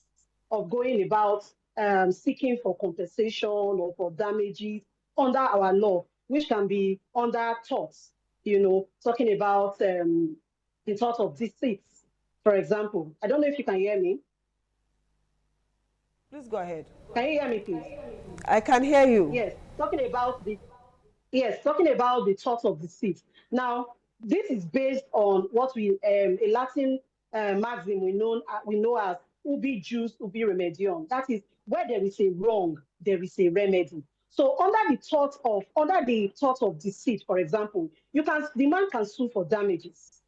of going about seeking for compensation or for damages under our law, which can be under torts, talking about the tort of deceit, for example. I don't know if you can hear me. Please go ahead. Can you hear me, please? I can hear you. Yes, talking about the tort of deceit. Now, this is based on what we a Latin maxim we know as ubi jus, ubi remedium. That is, where there is a wrong, there is a remedy. So under the thought of deceit, for example, the man can sue for damages.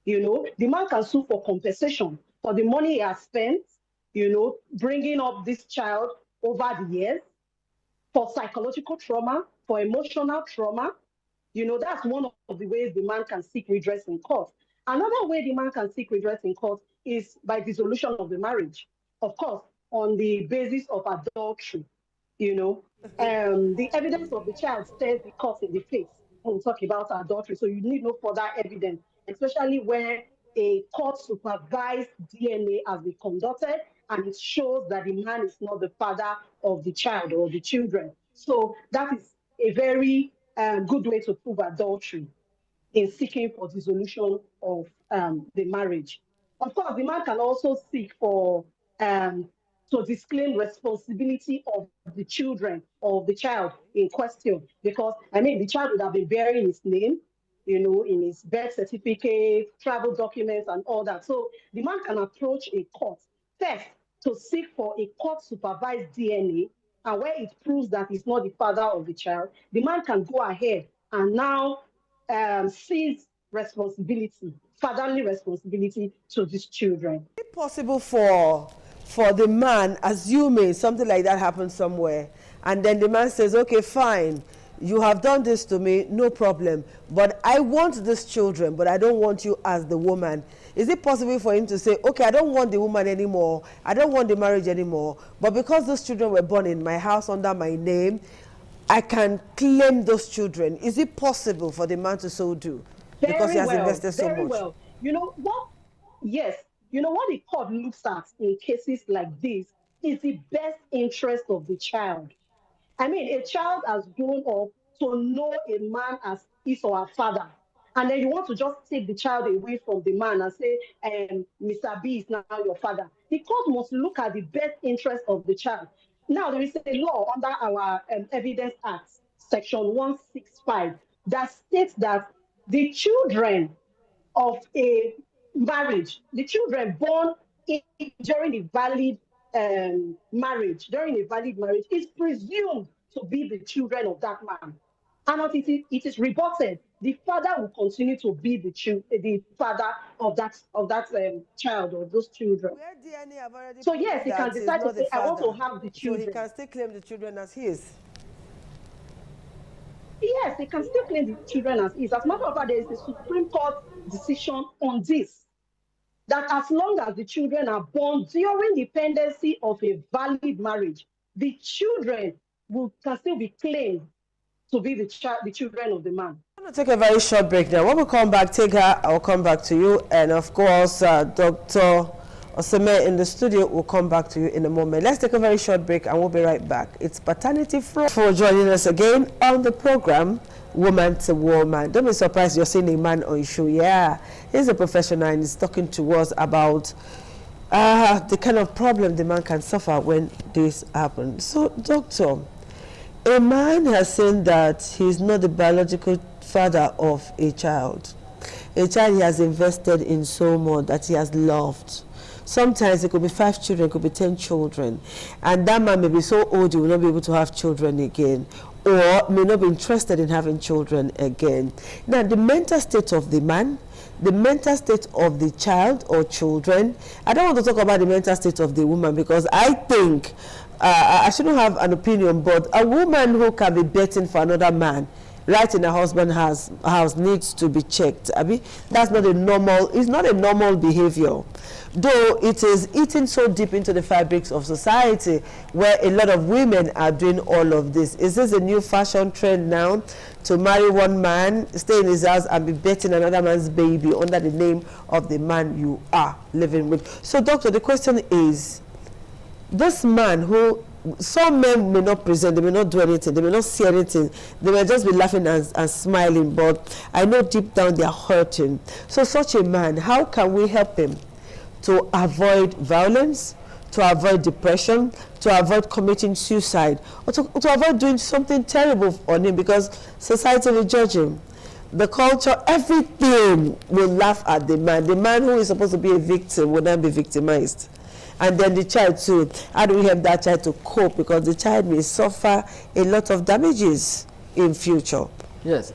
The man can sue for compensation for the money he has spent, bringing up this child over the years, for psychological trauma, for emotional trauma. That's one of the ways the man can seek redress in court. Another way the man can seek redress in court is by dissolution of the marriage. Of course, on the basis of adultery. You know, the evidence of the child stares the court in the face when we talk about adultery. So you need no further evidence, especially where a court supervised DNA has been conducted and it shows that the man is not the father of the child or the children. So that is a very good way to prove adultery in seeking for dissolution of the marriage. Of course, the man can also seek for to disclaim responsibility of the children or the child in question, because I mean the child would have been bearing his name, you know, in his birth certificate, travel documents, and all that. So the man can approach a court first to seek for a court-supervised DNA, and where it proves that he's not the father of the child, the man can go ahead and now seize responsibility, fatherly responsibility to these children. Is it possible for the man, assuming something like that happens somewhere, and then the man says, okay, fine, you have done this to me, no problem, but I want these children, but I don't want you as the woman. Is it possible for him to say, okay, I don't want the woman anymore, I don't want the marriage anymore, but because those children were born in my house under my name, I can claim those children? Is it possible for the man to so do? Because he has invested so much. Very well. You know what? Yes. You know what the court looks at in cases like this is the best interest of the child. I mean, a child has grown up to know a man as his or her father. And then you want to just take the child away from the man and say, Mr. B is now your father. The court must look at the best interest of the child. Now, there is a law under our Evidence Act, Section 165, that states that the children of a marriage, the children born during a valid marriage, is presumed to be the children of that man. And until it is reported, the father will continue to be the father of that child or those children. So yes, he can decide to say, I want to have the children. So he can still claim the children as his. Yes, he can still claim the children as his. As a matter of fact, there is a Supreme Court decision on this, that as long as the children are born during the pendency of a valid marriage, the children can still be claimed to be the children of the man. I'm going to take a very short break now. When we come back, I'll come back to you. And of course, Dr. Oseme in the studio will come back to you in a moment. Let's take a very short break and we'll be right back. It's Paternity Fraud for joining us again on the program, Woman to Woman. Don't be surprised you're seeing a man on your show. Yeah, he's a professional and he's talking to us about the kind of problem the man can suffer when this happens. So, doctor, a man has seen that he's not the biological father of a child he has invested in so much, that he has loved. Sometimes it could be 5 children, it could be 10 children, and that man may be so old he will not be able to have children again, or may not be interested in having children again. Now, the mental state of the man, the mental state of the child or children, I don't want to talk about the mental state of the woman, because I think I shouldn't have an opinion, but a woman who can be betting for another man right in her husband's house needs to be checked. I mean, that's not a normal, it's not a normal behavior. Though it is eating so deep into the fabrics of society, where a lot of women are doing all of this. Is this a new fashion trend now, to marry one man, stay in his house and be betting another man's baby under the name of the man you are living with? So, doctor, the question is, this man who, some men may not present, they may not do anything, they may not see anything, they may just be laughing and smiling, but I know deep down they are hurting. So such a man, how can we help him to avoid violence, to avoid depression, to avoid committing suicide, or to avoid doing something terrible on him, because society will judge him? The culture, everything will laugh at the man. The man who is supposed to be a victim will then be victimized. And then the child too. How do we help that child to cope? Because the child may suffer a lot of damages in future. Yes,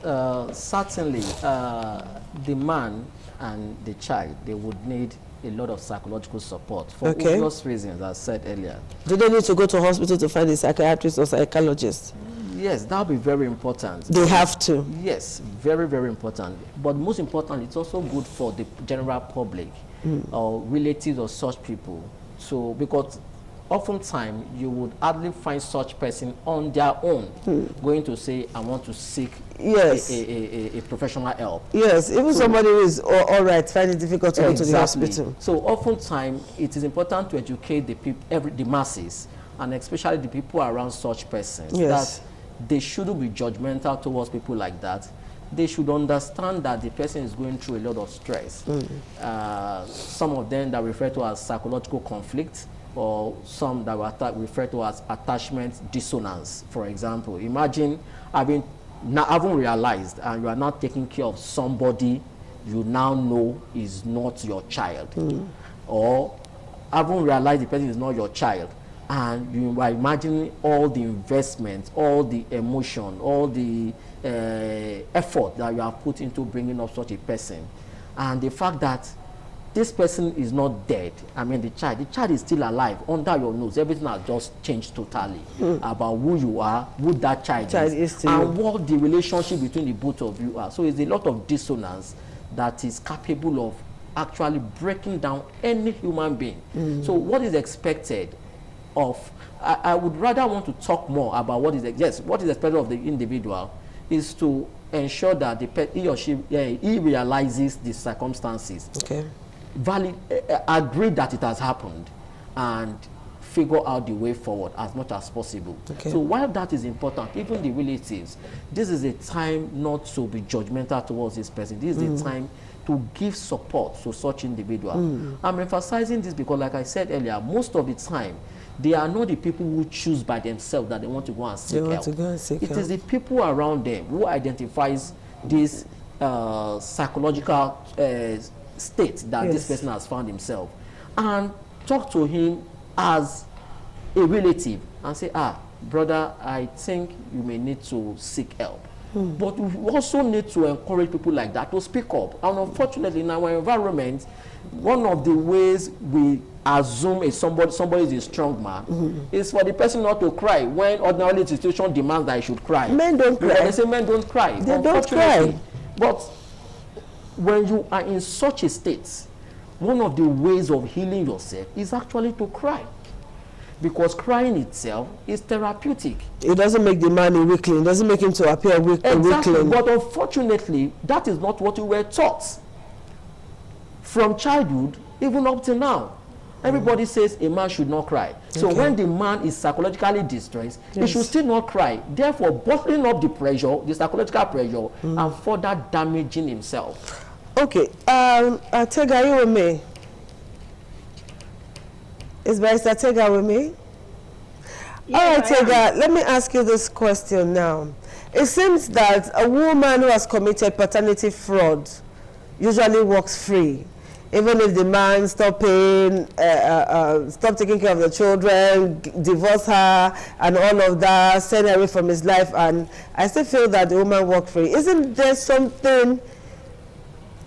certainly the man and the child, they would need a lot of psychological support for obvious reasons, as I said earlier. Do they need to go to hospital to find a psychiatrist or psychologist? Yes, that would be very important. They have to. Yes, very, very important. But most importantly, it's also good for the general public or relatives of such people. So, because oftentimes you would hardly find such person on their own going to say, I want to seek a professional help. Yes, even somebody who is all right find it difficult to go to the hospital. So oftentimes it is important to educate the people, the masses, and especially the people around such persons, that they shouldn't be judgmental towards people like that. They should understand that the person is going through a lot of stress. Some of them that refer to as psychological conflict, or some that were referred to as attachment dissonance. For example, imagine having realized and you are not taking care of somebody you now know is not your child, or haven't realized the person is not your child, and you are imagining all the investment, all the emotion, all the effort that you have put into bringing up such a person, and the fact that this person is not dead. I mean, the child is still alive under your nose. Everything has just changed totally about who you are, who that child is and what the relationship between the both of you are. So it's a lot of dissonance that is capable of actually breaking down any human being. So what is expected of, I would rather want to talk more about what is expected of the individual is to ensure that he or she he realizes the circumstances. Agree that it has happened and figure out the way forward as much as possible. So while that is important, even the relatives, this is a time not to be judgmental towards this person. This is a time to give support to such individual. I'm emphasizing this because, like I said earlier, most of the time they are not the people who choose by themselves that they want to go and seek help. It is the people around them who identifies this psychological state that this person has found himself, and talk to him as a relative and say, brother, I think you may need to seek help. But we also need to encourage people like that to speak up. And unfortunately, in our environment, one of the ways we assume somebody is a strong man is for the person not to cry when ordinarily the situation demands that he should cry. Men don't cry. They say men don't cry. They don't cry. But when you are in such a state, one of the ways of healing yourself is actually to cry. Because crying itself is therapeutic. It doesn't make the man a weakling. It doesn't make him to appear weak. Exactly. But unfortunately, that is not what we were taught. From childhood, even up to now. Everybody says a man should not cry. So when the man is psychologically distressed, he should still not cry. Therefore, bottling up the pressure, the psychological pressure, and further damaging himself. Okay. Tega, you with me? Is Barrister Tega with me? All right, Tega, let me ask you this question now. It seems that a woman who has committed paternity fraud usually walks free. Even if the man stop paying, stop taking care of the children, divorce her, and all of that, send her away from his life, and I still feel that the woman walk free. Isn't there something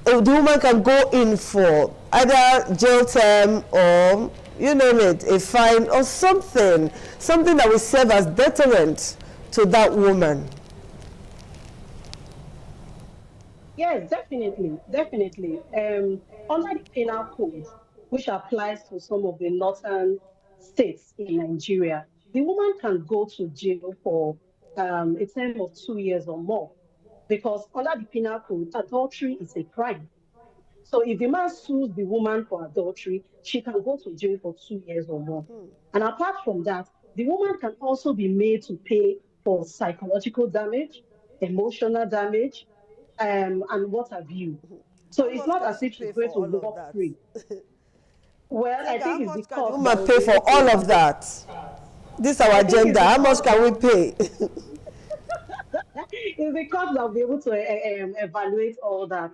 the woman can go in for, either jail term or, you name it, a fine or something that will serve as deterrent to that woman? Yes, definitely. Under the penal code, which applies to some of the northern states in Nigeria, the woman can go to jail for a term of 2 years or more, because under the penal code, adultery is a crime. So if the man sues the woman for adultery, she can go to jail for 2 years or more. And apart from that, the woman can also be made to pay for psychological damage, emotional damage, and what have you. So it's not as if she's going to walk free. Well, I think it's because the woman pay for all of that. This is our agenda. How much can we pay? It's because they'll be able to evaluate all that,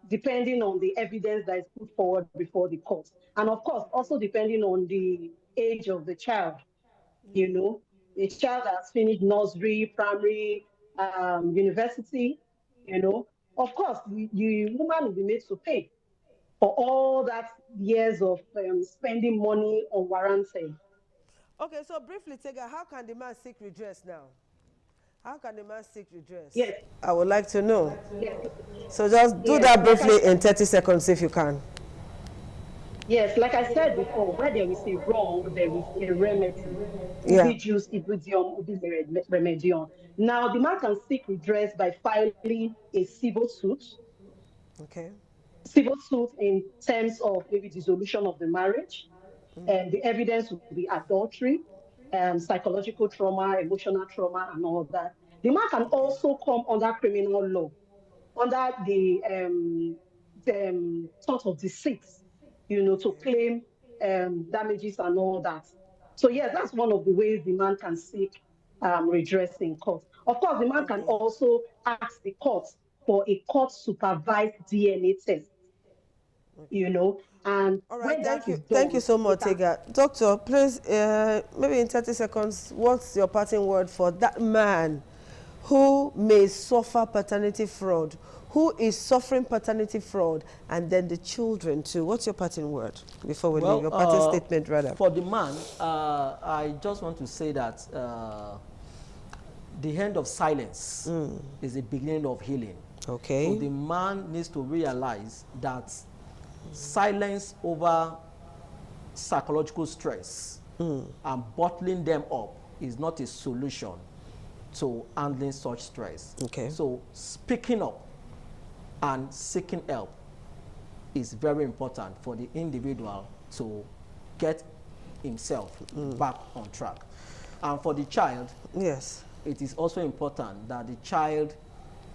depending on the evidence that is put forward before the court. And of course, also depending on the age of the child. You know, a child has finished nursery, primary, university, you know, of course, the woman will be made to pay for all that years of spending money unwarranted. Okay, so briefly, Tega, how can the man seek redress now? How can the man seek redress? Yes. I would like to know. Yes. So just do that briefly in 30 seconds if you can. Yes, like I said before, where there is a wrong, there is a remedy. Yeah. Ubi jus ibidium, ubi remedium. Now, the man can seek redress by filing a civil suit. Okay. Civil suit in terms of maybe dissolution of the marriage, and the evidence will be adultery, psychological trauma, emotional trauma, and all that. The man can also come under criminal law, under the sort of deceit, to claim damages and all that. So yes, that's one of the ways the man can seek redress in court. Of course, the man can also ask the court for a court-supervised DNA test, and all right, thank you. Thank you so much, Tega. Doctor, please, maybe in 30 seconds, what's your parting word for that man who may suffer paternity fraud, who is suffering paternity fraud, and then the children too? What's your parting word before we leave? Your parting statement, rather. For the man, I just want to say that the end of silence is the beginning of healing. Okay. So the man needs to realize that silence over psychological stress and bottling them up is not a solution to handling such stress. Okay. So speaking up and seeking help is very important for the individual to get himself back on track. And for the child, yes, it is also important that the child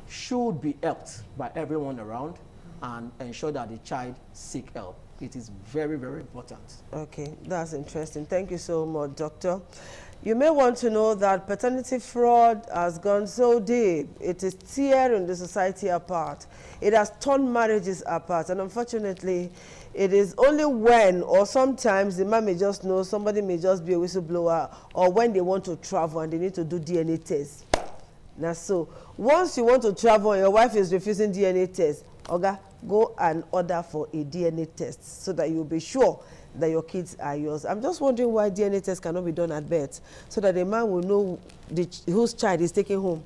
should be helped by everyone around and ensure that the child seek help. It is very, very important. Okay, that's interesting. Thank you so much, Doctor. You may want to know that paternity fraud has gone so deep. It is tearing the society apart. It has torn marriages apart. And unfortunately, it is only when, or sometimes, the man may just know, somebody may just be a whistleblower, or when they want to travel and they need to do DNA tests. Now, so once you want to travel and your wife is refusing DNA tests, okay, go and order for a DNA test so that you'll be sure that your kids are yours. I'm just wondering why DNA tests cannot be done at birth, so that the man will know whose child is taking home.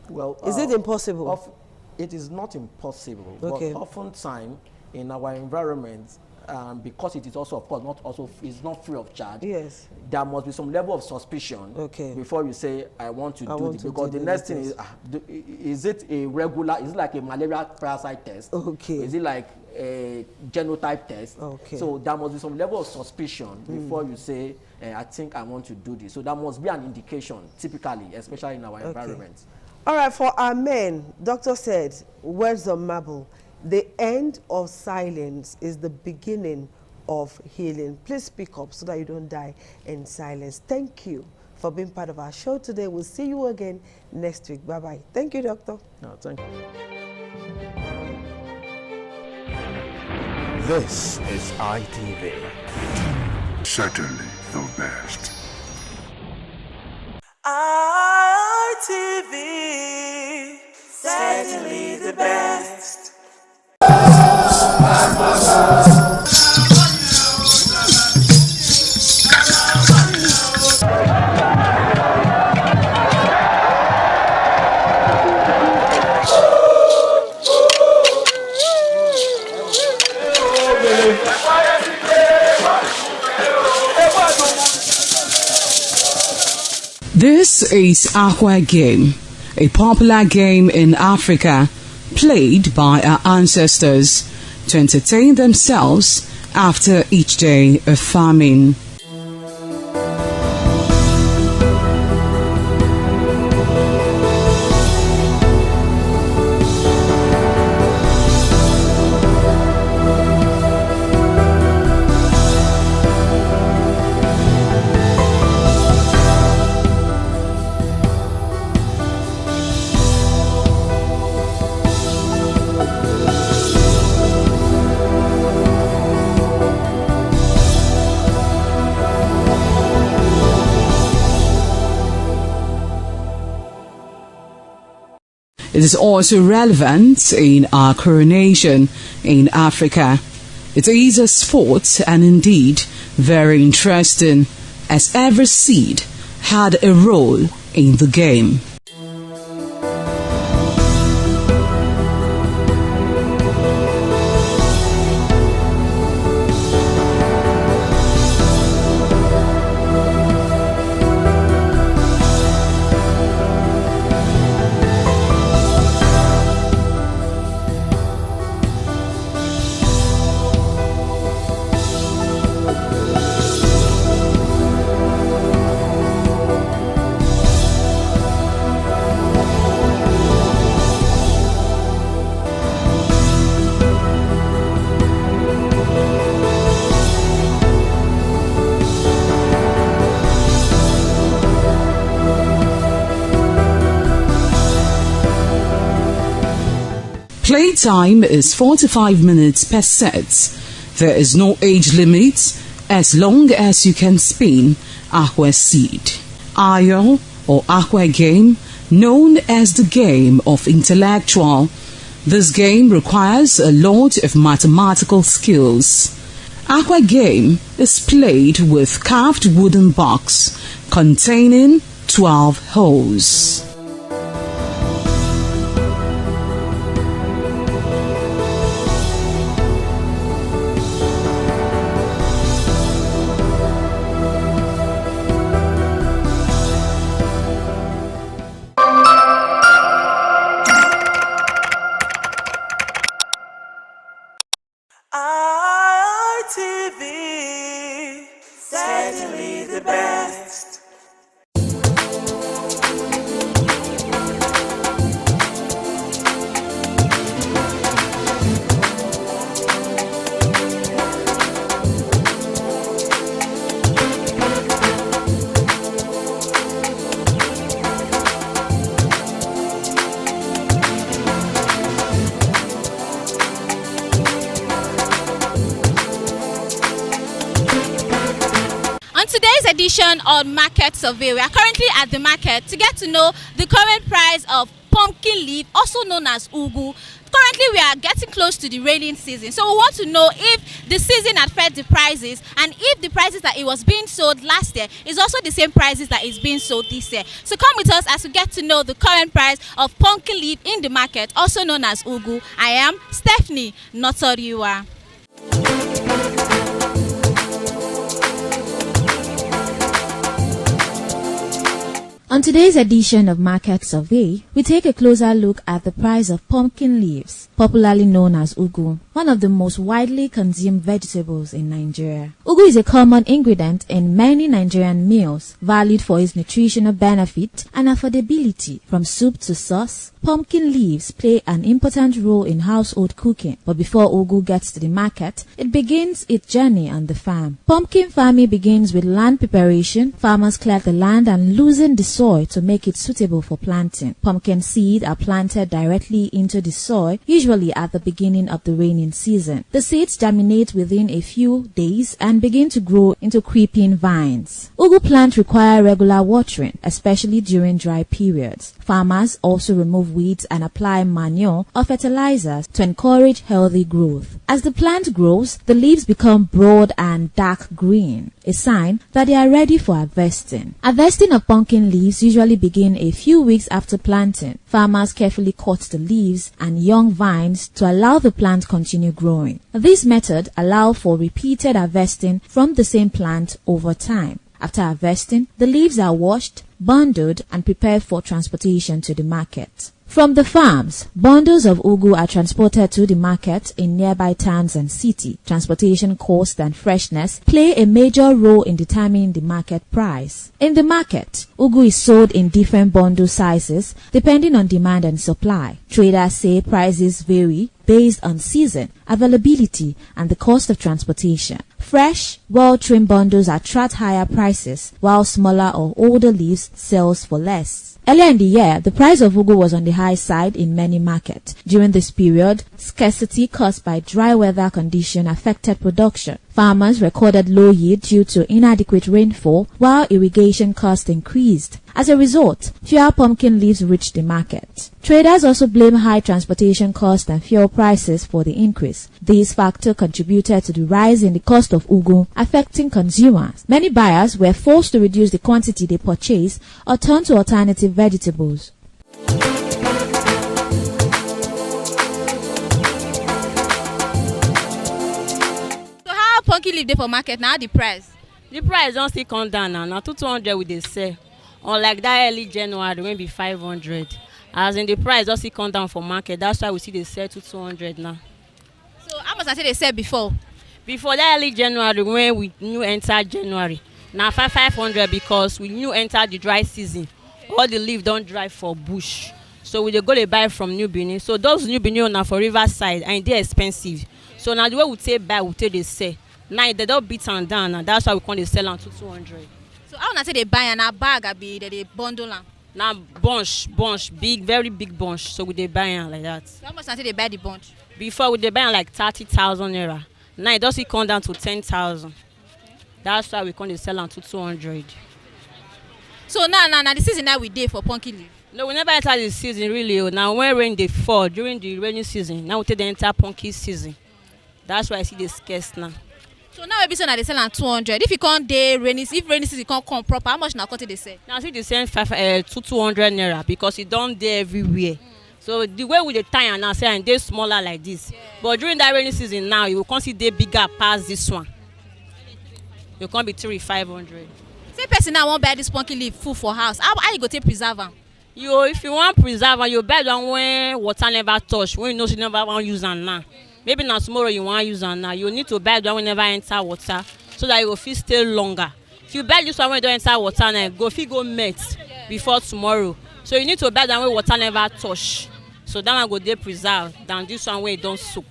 Well, is it impossible? It is not impossible, okay, but oftentimes in our environment, because it is also, of course, it's not free of charge. Yes. There must be some level of suspicion before you say, I want to do this. Because the next thing is it a regular, is it like a malaria parasite test? Okay. Is it like a genotype test? Okay. So there must be some level of suspicion before you say, I think I want to do this. So there must be an indication, typically, especially in our environment. All right, for our men, doctor said, words of marble. The end of silence is the beginning of healing. Please speak up so that you don't die in silence. Thank you for being part of our show today. We'll see you again next week. Bye-bye. Thank you, Doctor. No, thank you. This is ITV. Certainly the best. ITV, certainly the best. This is Aqua Game, a popular game in Africa played by our ancestors to entertain themselves after each day of famine. It is also relevant in our coronation in Africa. It is a sport and indeed very interesting, as every seed had a role in the game. Playtime is 45 minutes per set. There is no age limit as long as you can spin Akwe seed. Ayo or Akwe game, known as the game of intellectual. This game requires a lot of mathematical skills. Akwe game is played with carved wooden box containing 12 holes. ITV, certainly the best. Today's edition on Market Survey, we are currently at the market to get to know the current price of pumpkin leaf, also known as ugu. Currently, we are getting close to the raining season, so we want to know if the season affects the prices and if the prices that it was being sold last year is also the same prices that is being sold this year. So come with us as we get to know the current price of pumpkin leaf in the market, also known as ugu. I am Stephanie Notoriwa. On today's edition of Market Survey, we take a closer look at the price of pumpkin leaves, popularly known as ugu, one of the most widely consumed vegetables in Nigeria. Ugu is a common ingredient in many Nigerian meals, valued for its nutritional benefit and affordability. From soup to sauce, pumpkin leaves play an important role in household cooking. But before ugu gets to the market, it begins its journey on the farm. Pumpkin farming begins with land preparation. Farmers clear the land and loosen the soil to make it suitable for planting. Pumpkin seeds are planted directly into the soil, usually at the beginning of the raining season. The seeds germinate within a few days and begin to grow into creeping vines. Ugu plants require regular watering, especially during dry periods. Farmers also remove weeds and apply manure or fertilizers to encourage healthy growth. As the plant grows, the leaves become broad and dark green, a sign that they are ready for harvesting. Harvesting of pumpkin leaves usually begin a few weeks after planting. Farmers carefully cut the leaves and young vines to allow the plant continue growing. This method allows for repeated harvesting from the same plant over time. After harvesting, the leaves are washed, bundled, and prepared for transportation to the market. From the farms, bundles of ugu are transported to the market in nearby towns and cities. Transportation cost and freshness play a major role in determining the market price. In the market, ugu is sold in different bundle sizes depending on demand and supply. Traders say prices vary based on season, availability, and the cost of transportation. Fresh, well-trimmed bundles attract higher prices, while smaller or older leaves sells for less. Earlier in the year, the price of ugu was on the high side in many markets. During this period, scarcity caused by dry weather conditions affected production. Farmers recorded low yield due to inadequate rainfall, while irrigation costs increased. As a result, fewer pumpkin leaves reached the market. Traders also blame high transportation costs and fuel prices for the increase. These factors contributed to the rise in the cost of ugu, affecting consumers. Many buyers were forced to reduce the quantity they purchase or turn to alternative vegetables. Pumpkin leaf dey for market now. The price don still come down now 200 we dey sell, unlike that early January when be 500. As in the price don still come down for market, that's why we see dey sell to 200 now. So how much I say they sell before that early January when we new enter January, now 500 because we new enter the dry season. All the leaf don dry for bush, so we dey go dey buy from New Benin. So those New Benin na for riverside and they expensive, so now the way we take buy we take dey sell. Now they don't beat am down, and that's why we can't sell am to 200. So how una say they buy an a bag abi they bundle am? Now bunch, big, very big bunch. So we dey buy am like that. So how much until they buy the bunch? Before we dey buy am like 30,000 naira. Now it does come down to 10,000. That's why we come dey sell am to 200. So now the season now we dey for pumpkin leaf. No, we never enter the season really. Now when rain dey fall during the rainy season, now we take the enter pumpkin season. That's why I see the scarce now. So now we be saying that they sell am 200. If you can't dey rainy, if rainy season can't come proper, how much now cut they sell? Now I see the same 200 naira because it don't dey everywhere. So the way we dey tie am now, say and dey smaller like this. But during that rainy season now, you will come see dey bigger past this one. You can't be 3,500. Say person now won't buy this pumpkin leaf full for house. How you go take preserve am? If you want preserve am, you buy the one when water never touch, when you know you never want use am now. Maybe now tomorrow you want use am now, you need to buy the one when never enter water so that you will fit stay longer. If you buy this one when you don't enter water now, go melt before tomorrow. So you need to buy the one when water never touch. So that one go dey preserve than this one when you don't soak.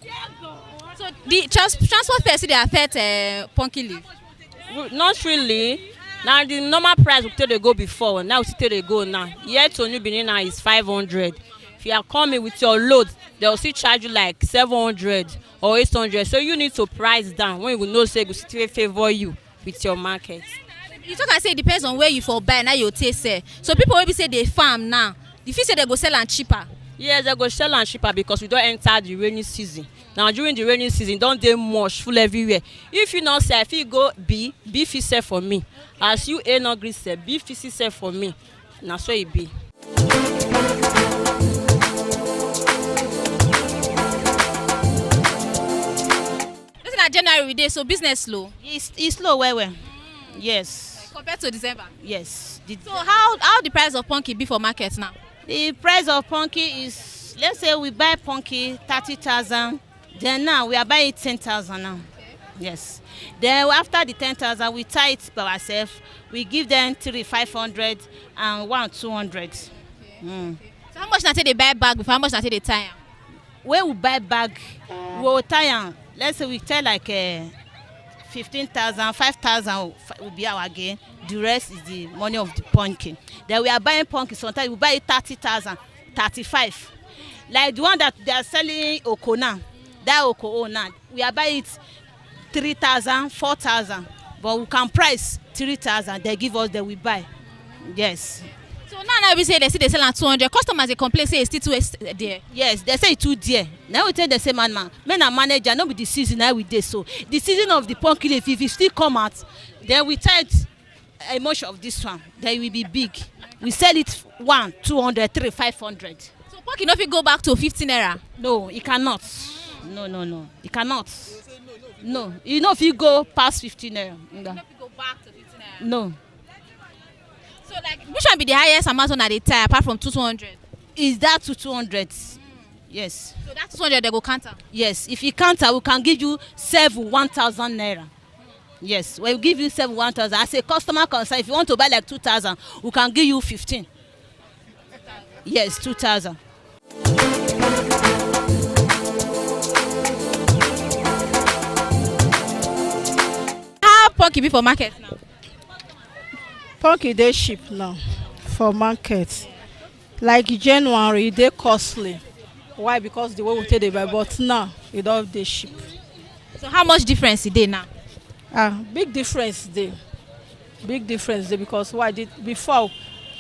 So the transport fare still dey affect pumpkin leaf? Not really. Now the normal price we take dey go before, now we still dey go now. Here to New Benin now is 500. If you are coming with your load, they will still charge you like 700 or 800. So you need to price down when you know say go still favor you with your market. You talk and say it depends on where you for buy now you take sell. So people wey be say they farm now, the fit say they go sell am cheaper. Yes, they go sell am cheaper because we don enter the rainy season. Now during the rainy season, don dey much full everywhere. If you not sell, if you go B fit sell for me. As you A not gree sell, B fit sell for me. Na so e be. January we dey so business slow. It's slow well. Yes. Compared to December. Yes. So how the price of pumpkin be for market now? The price of pumpkin is, let's say we buy pumpkin 30,000. Then now we are buying 10,000 now. Okay. Yes. Then after the 10,000 we tie it by ourselves. We give them 3,500 and 1,200. Okay. Okay. So how much na take they buy bag before how much na take they tie am? When we buy bag, we will tie am. Let's say we tell like 15,000, 5,000 will be our gain. The rest is the money of the pumpkin. Then we are buying pumpkin. Sometimes we buy it 30,000, 35. Like the one that they are selling Okona, that Oko now, we are buying it 3,000, 4,000. But we can price 3,000. They give us, then we buy. Yes. So now we say they sell at 200. Customers they complain say it's still too dear. Yes, they say it's too dear. Now we tell the same man, men are manager, not with the season now we dey so. The season of the pumpkin if it still come out, then we tight a much of this one. Then it will be big. We sell it 1, 200, 3, 500. So pumpkin no fit go back to 15 naira? No, it cannot. No. It cannot. No. You know if you go past 15 naira. You no fit go back to 15 naira? No. So like which one be the highest amount on they tie apart from 200? Is that to 200? Yes. So that 200 they go counter? Yes. If you counter, we can give you 1,000 naira. Yes. When we give you 1,000, as a customer concern, if you want to buy like 2,000, we can give you 15. Yes, 2,000. How pumpkin be for market now? Pumpkin dey cheap now for market. Like January, dey costly. Why? Because the way we take dey buy, but now e don dey cheap. So how much difference e dey now? Big difference dey. Big difference dey because why? Before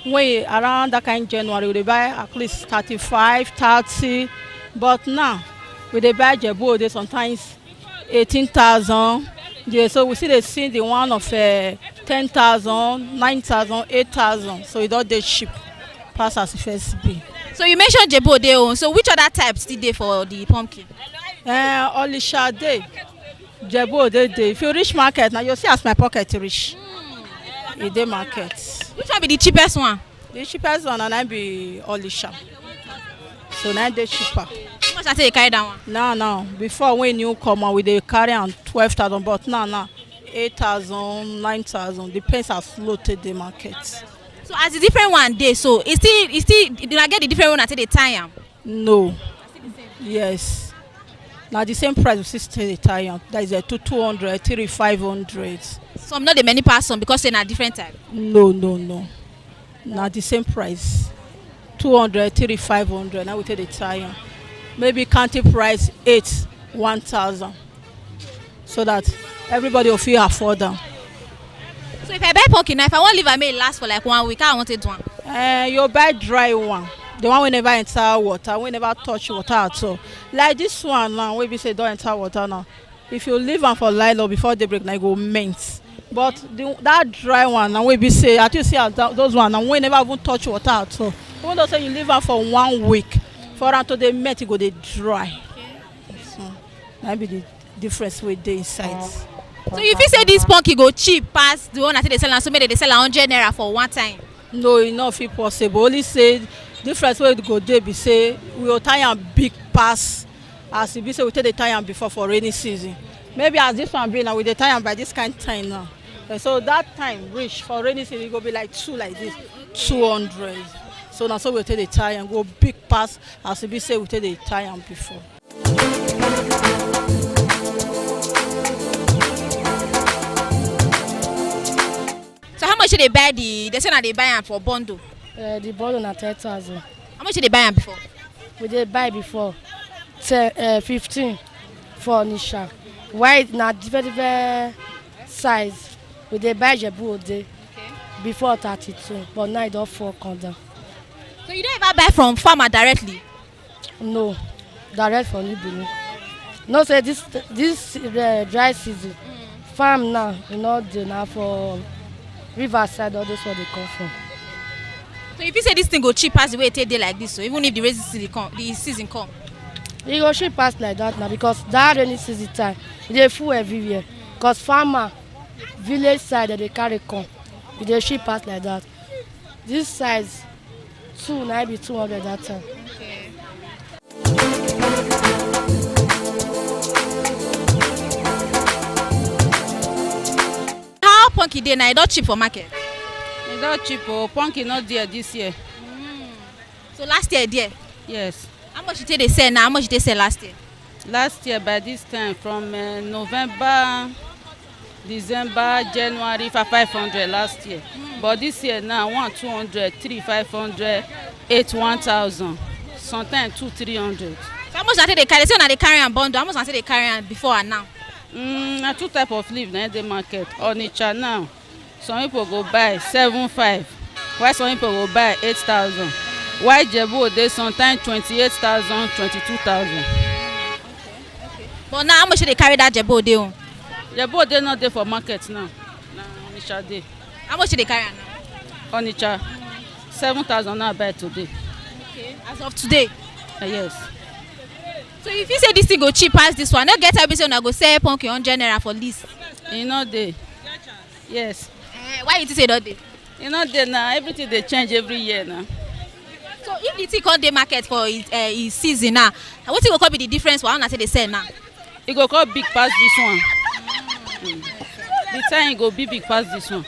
when around that kind January we dey buy at least 35, 30, but now we dey buy Jebu dey sometimes 18,000. So we still dey see the one of 10,000, 9,000, 8,000. So e don dey cheap pass as e first be. So you mentioned Jebo dey own. So which other types still dey for the pumpkin? Olisha dey, Jebo dey. If you reach market now, you see as my pocket reach. E dey market. Which one be the cheapest one? The cheapest one na be Olisha. So na dey cheaper. How much I take carry that one? Now. Before when new come out, we dey carry am 12,000, but now 8,000, 9,000. Depends how slow take the market. So as the different one dey, so it still did I get the different one until they tie am? No. Yes. Now the same price we still dey tie am. That is 200, 3,500. Some not the many pass some because they na different type. No. na the same price. 200, 3, 500. Now we take the tie. Maybe county price 8, 1,000. So that everybody will feel afford them. So if I buy pumpkin now, if I want leave, I may last for like 1 week. I want it one. You buy dry one. The one we never enter water, we never touch water at all. Like this one now, we say don't enter water now. If you leave them for light or before daybreak, now go mint. But that dry one, now we say, at you see those ones, and we never even touch water at all. Even though say you leave them for 1 week, for until they melt, it go they dry. Okay. So that be the difference with the inside. So if you say this pumpkin go cheap past the one that they sell, so maybe they sell 100 naira for one time. No, e no fit possible. Only say difference wey go dey be say we go tie am big pass as e be say we take the tie am before for rainy season. Maybe as this one be now we dey tie am by this kind time now. And so that time reach for rainy season e go be like 2 like this, 200. So na so we take the tie am go big pass as e be say we take the tie am before. So how much they buy they say na they buy am for bundle? The bundle na 10,000. How much they buy am before? We dey buy before 15 for Nisha. White na different size. We dey buy Jebu Ode before 32, but now it don fall come down. So you don't ever buy from farmer directly? No, direct from Libya. No say this dry season, farm now you know dey na for riverside all those where they come from. So if you say this thing go cheap as the way it take day like this, so even if the rainy season come, e go cheap pass like that now because that rainy season time e dey full everywhere. Cause farmer village side they carry come, e dey cheap pass like that. This size 2 na be 200 that time. Okay. How pumpkin dey now? E don cheap for market? E don cheap o. Pumpkin not there this year. So last year there? Yes. How much you take dey sell now? How much you take sell last year? Last year by this time from November, December, January for 500 last year. But this year now 1 200, 3 500, 8 1,000, sometimes 2 300. So how much na take dey carry? Say una dey carry am bundle. How much na take dey carry am before and now? Na 2 type of leaf na dey market. Onitsha now, some people go buy 7,500, while some people go buy 8,000. While Jebu Ode sometimes 28,000, 22,000. But now how much they carry that Jebu Ode on? Jebu Ode not there for market now. Na Onitsha dey. How much they carry now? Onitsha 7,000 now buy today. Okay. As of today? Yes. So if you say this thing go cheap as this one, no get everything una go sell pumpkin 100 naira for least. E no dey. Yes. Why you think say no dey? E no dey now. Everything dey change every year now. So if the thing come dey market for its season now, wetin go come be the difference for how una say dey sell now? E go come big pass this one. The time e go be big pass this one.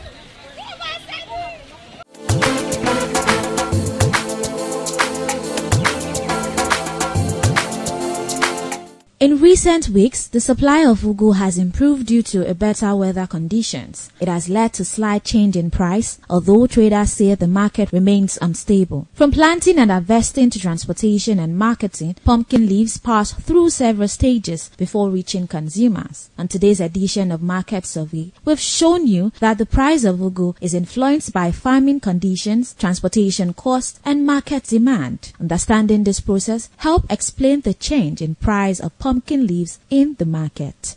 In recent weeks, the supply of ugu has improved due to a better weather conditions. It has led to slight change in price, although traders say the market remains unstable. From planting and harvesting to transportation and marketing, pumpkin leaves pass through several stages before reaching consumers. On today's edition of Market Survey, we've shown you that the price of ugu is influenced by farming conditions, transportation costs, and market demand. Understanding this process help explain the change in price of pumpkin leaves in the market.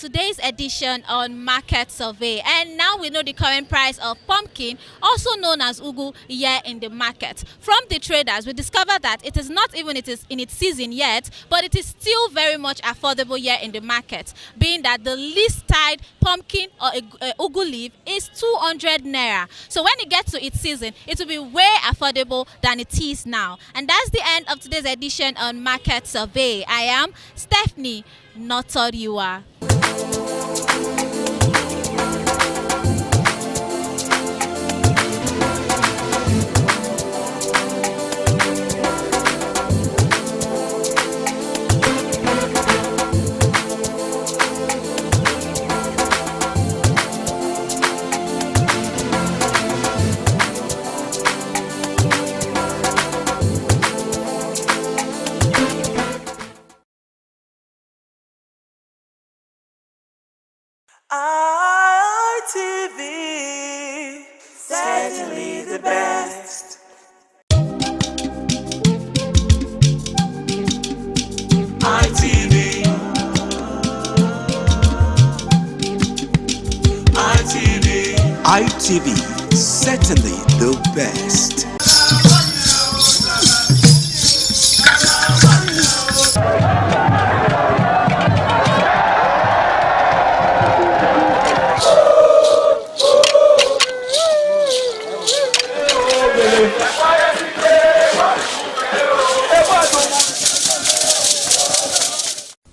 today's edition on Market Survey. And now we know the current price of pumpkin, also known as ugu, here in the market. From the traders, we discovered that it is not even in its season yet, but it is still very much affordable here in the market, being that the least tied pumpkin or ugu leaf is 200 naira. So when it gets to its season, it will be way affordable than it is now. And that's the end of today's edition on Market Survey. I am Stephanie Notoriua. ITV, certainly the best. ITV, certainly the best.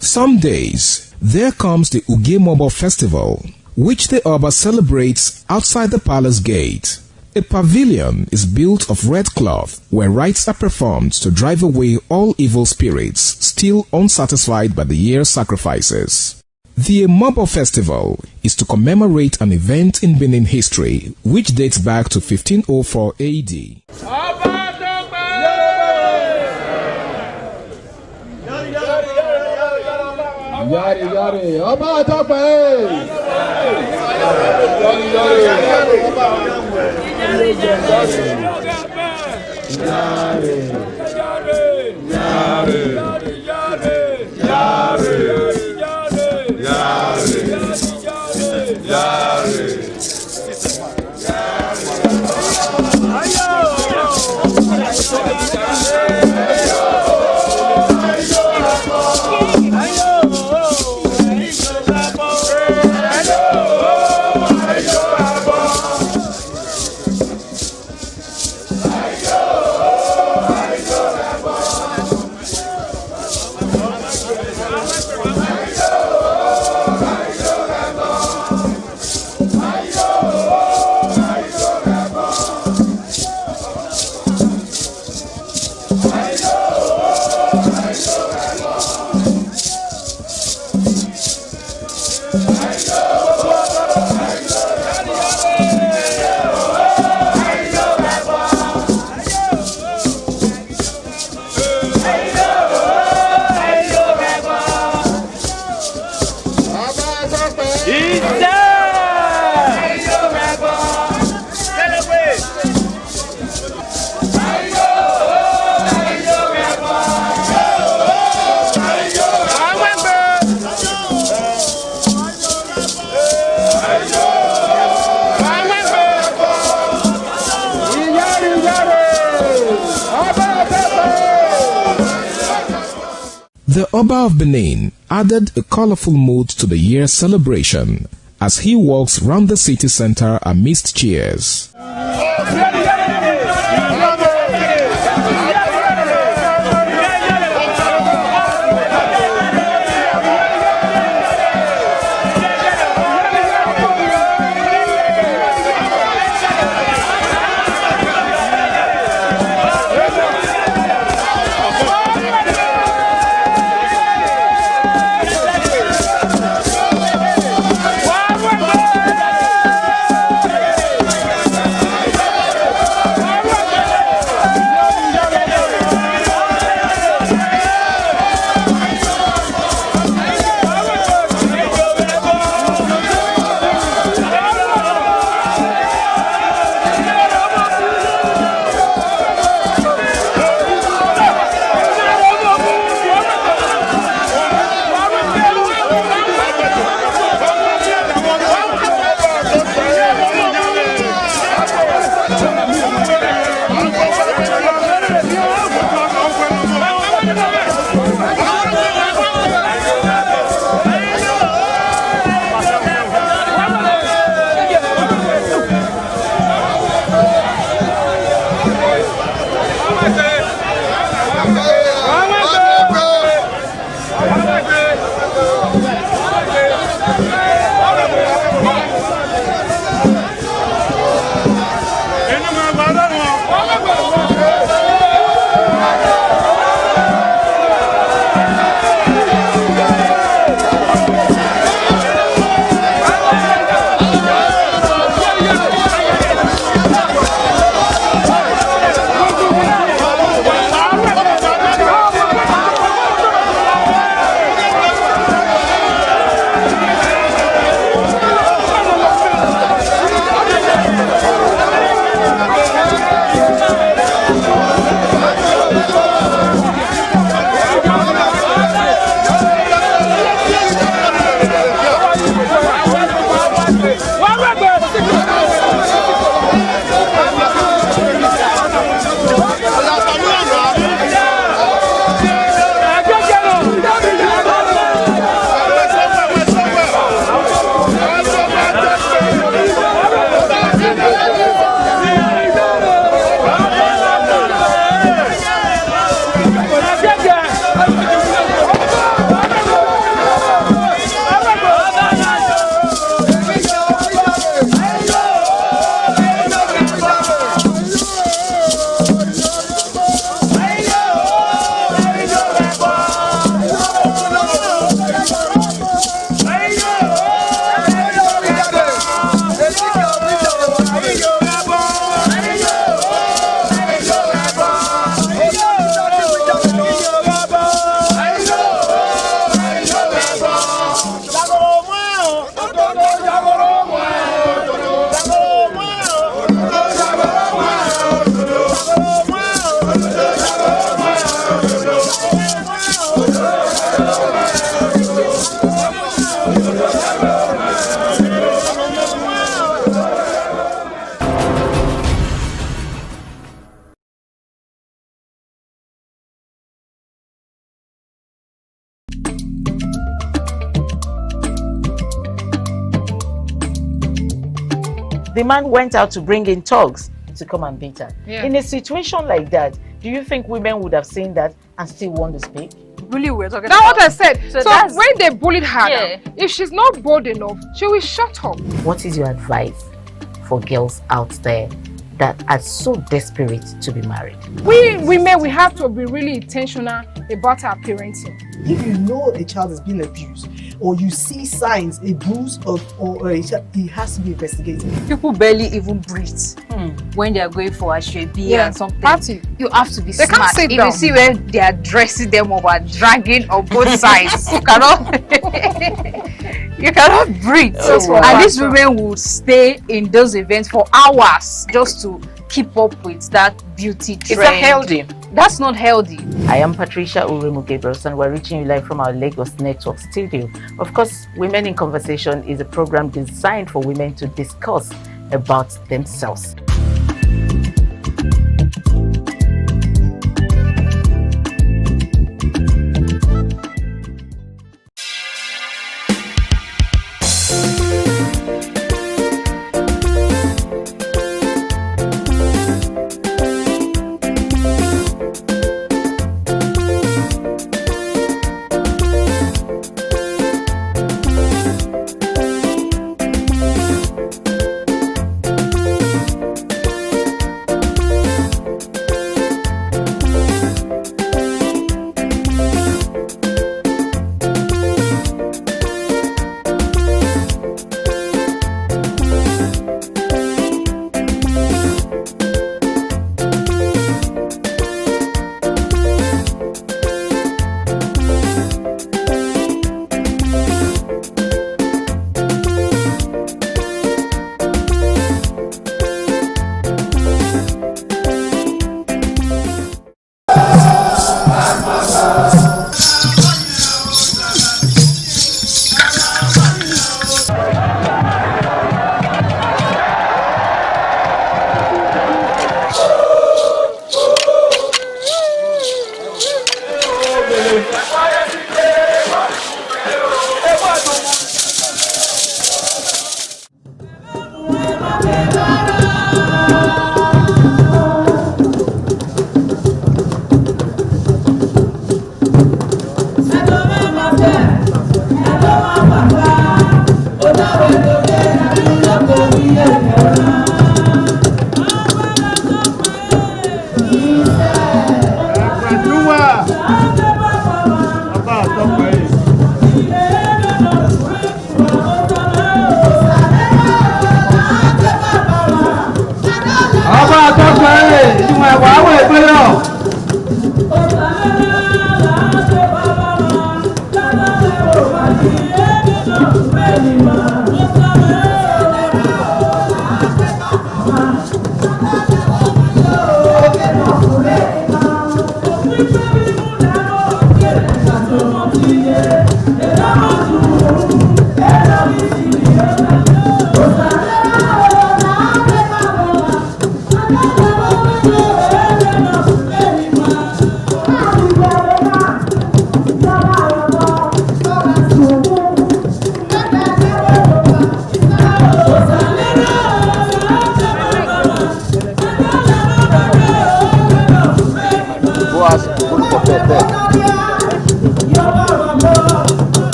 Some days, there comes the Ugemobo Festival, which the Oba celebrates outside the palace gate. A pavilion is built of red cloth where rites are performed to drive away all evil spirits still unsatisfied by the year's sacrifices. The Emobo Festival is to commemorate an event in Benin history which dates back to 1504 AD. Yari yari, Ọba Tope. The Oba of Benin added a colorful mood to the year's celebration as he walks round the city center amidst cheers. the man went out to bring in thugs to come and beat her. Yeah. In a situation like that, do you think women would have seen that and still want to speak? Really, we're talking about. That's what I said. So that's- when they bullied her, Yeah. now, if she's not bold enough, she will shut up. What is your advice for girls out there that are so desperate to be married? We women, we have to be really intentional about our parenting. If you know a child is being abused, or you see signs, a bruise or a child, it has to be investigated. People barely even breathe when they are going for a shrebi and something. You have to be They can't smart. sit If down. you see where they are dressing them or are dragging on both sides, you cannot breathe. And these women will stay in those events for hours just to keep up with that beauty trend. Is that healthy? That's not healthy. I am Patricia Uremu Gabriels, and we're reaching you live from our Lagos Network studio. Of course, Women in Conversation is a program designed for women to discuss about themselves.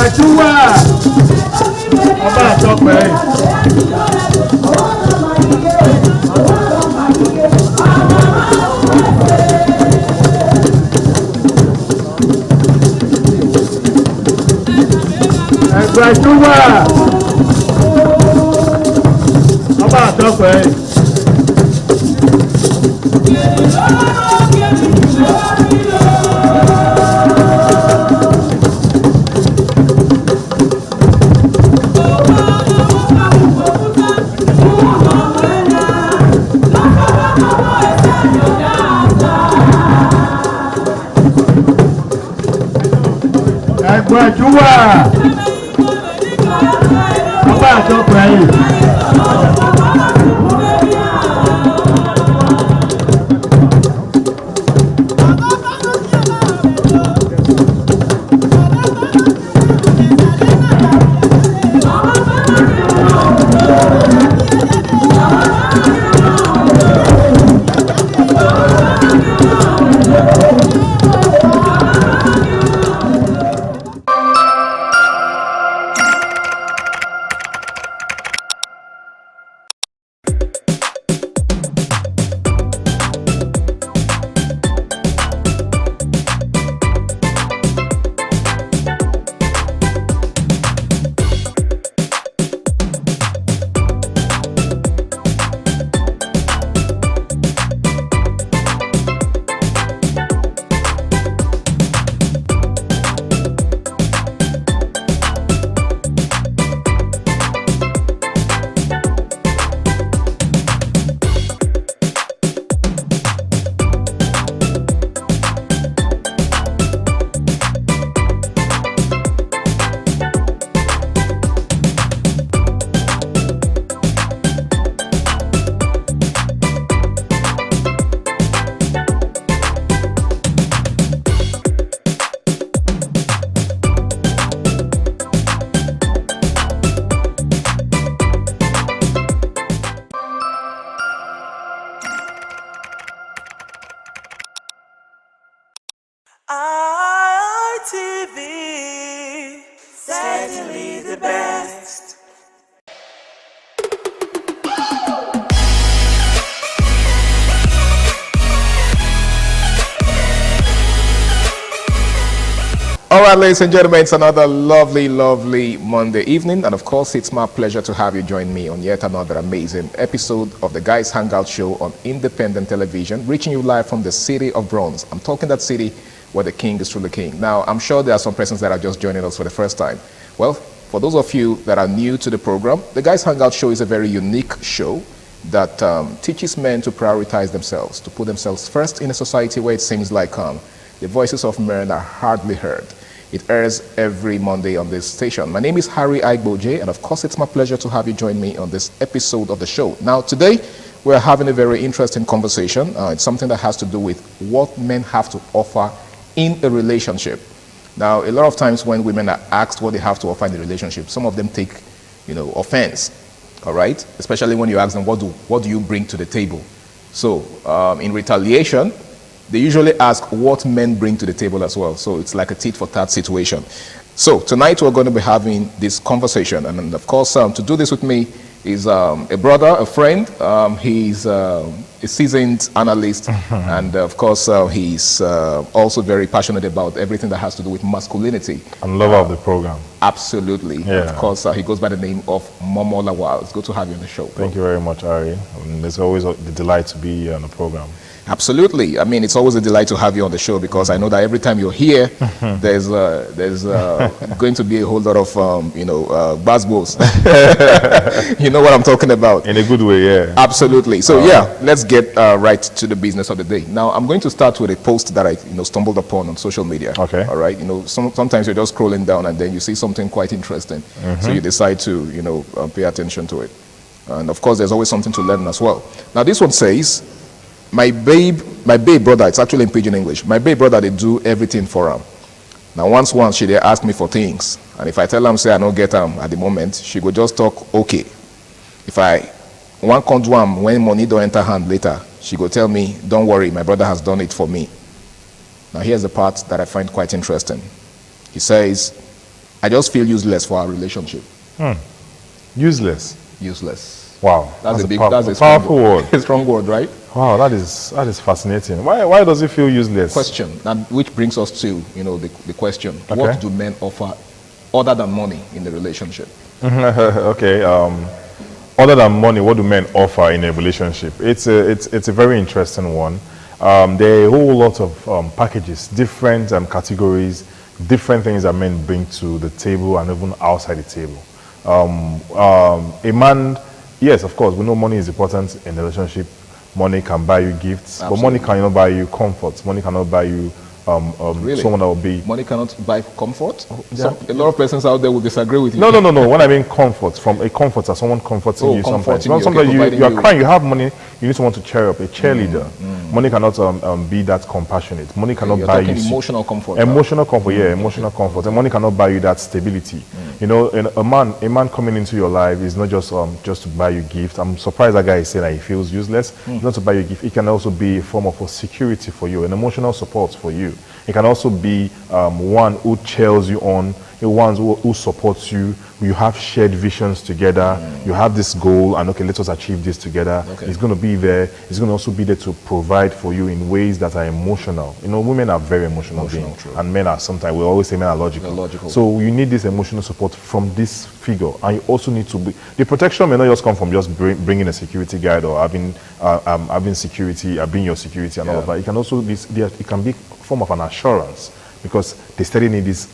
Ẹgbẹ̀júwà ọba àtọ́pẹ́. Ẹgbẹ̀júwà ọba àtọ́pẹ́. Ẹgbẹ̀júwà ọba àtọ́pẹ́ yìí. ITV, certainly the best. All right, ladies and gentlemen, it's another lovely, lovely Monday evening. And of course, it's my pleasure to have you join me on yet another amazing episode of the Guys Hangout Show on independent television, reaching you live from the city of Bronze. I'm talking that city where the king is truly king. Now, I'm sure there are some persons that are just joining us for the first time. Well, for those of you that are new to the program, the Guys Hangout Show is a very unique show that teaches men to prioritize themselves, to put themselves first in a society where it seems like the voices of men are hardly heard. It airs every Monday on this station. My name is Harry Aigboje, and of course, it's my pleasure to have you join me on this episode of the show. Now, today, we're having a very interesting conversation. It's something that has to do with what men have to offer in a relationship. Now, a lot of times when women are asked what they have to offer in a relationship, some of them take, offense, all right? Especially when you ask them, what do you bring to the table? So, in retaliation, they usually ask what men bring to the table as well. So it's like a tit-for-tat situation. So tonight we're going to be having this conversation. And of course, to do this with me is a brother, a friend. He's a seasoned analyst. And of course, he's also very passionate about everything that has to do with masculinity. And lover of the program. Absolutely. Yeah. Of course, he goes by the name of Momo Lawal. It's good to have you on the show. Thank you very much, Ari. It's always a delight to be on the program. Absolutely. I mean, it's always a delight to have you on the show because I know that every time you're here, there's going to be a whole lot of, buzzwords. You know what I'm talking about. In a good way, yeah. Absolutely. So, let's get right to the business of the day. Now, I'm going to start with a post that I, stumbled upon on social media. Okay. All right. Sometimes you're just scrolling down and then you see something quite interesting. So you decide to, pay attention to it. And, of course, there's always something to learn as well. Now, this one says, my babe brother, it's actually in Pidgin English. My babe brother, they do everything for him. Now, once she they ask me for things. And if I tell them, say I don't get them at the moment, she go just talk, okay. If I want to do them when money don't enter hand later, she go tell me, don't worry, my brother has done it for me. Now, here's the part that I find quite interesting. He says, I just feel useless for our relationship. Useless. Useless. Wow, That's a big, that's that's a powerful word. A strong word, right? Wow, that is fascinating. Why does it feel useless? Question, and which brings us to the question: Okay. What do men offer other than money in the relationship? Okay. Other than money, what do men offer in a relationship? It's a very interesting one. There are a whole lot of packages, different categories, different things that men bring to the table and even outside the table. A man, yes, of course, we know money is important in a relationship. Money can buy you gifts, Absolutely. but money cannot buy you comfort. Money cannot buy you Really? someone that will be... Money cannot buy comfort? Yeah. A lot of persons out there will disagree with you. No. When I mean comfort, from a comforter, someone comforting you sometimes. comforting you, Sometimes okay, you are crying, you have money, you need someone to cheer up, a cheerleader. Money cannot be that compassionate. Money cannot You're buy talking you... emotional comfort. Emotional comfort, yeah, emotional comfort. And money cannot buy you that stability. You know, a man coming into your life is not just to buy you gifts. I'm surprised that guy is saying that he feels useless. It's not to buy you a gift. It can also be a form of a security for you, an emotional support for you. It can also be one who cheers you on, one who supports you. You have shared visions together. You have this goal, and okay, let us achieve this together. Okay. It's going to be there. It's going to also be there to provide for you in ways that are emotional. You know, women are very emotional beings, and men are sometimes, we always say men are logical. So you need this emotional support from this figure, and you also need to be, the protection may not just come from just bringing a security guide or having security, being your security and all of that. It can also be, it can be a form of an assurance, because they steadily need this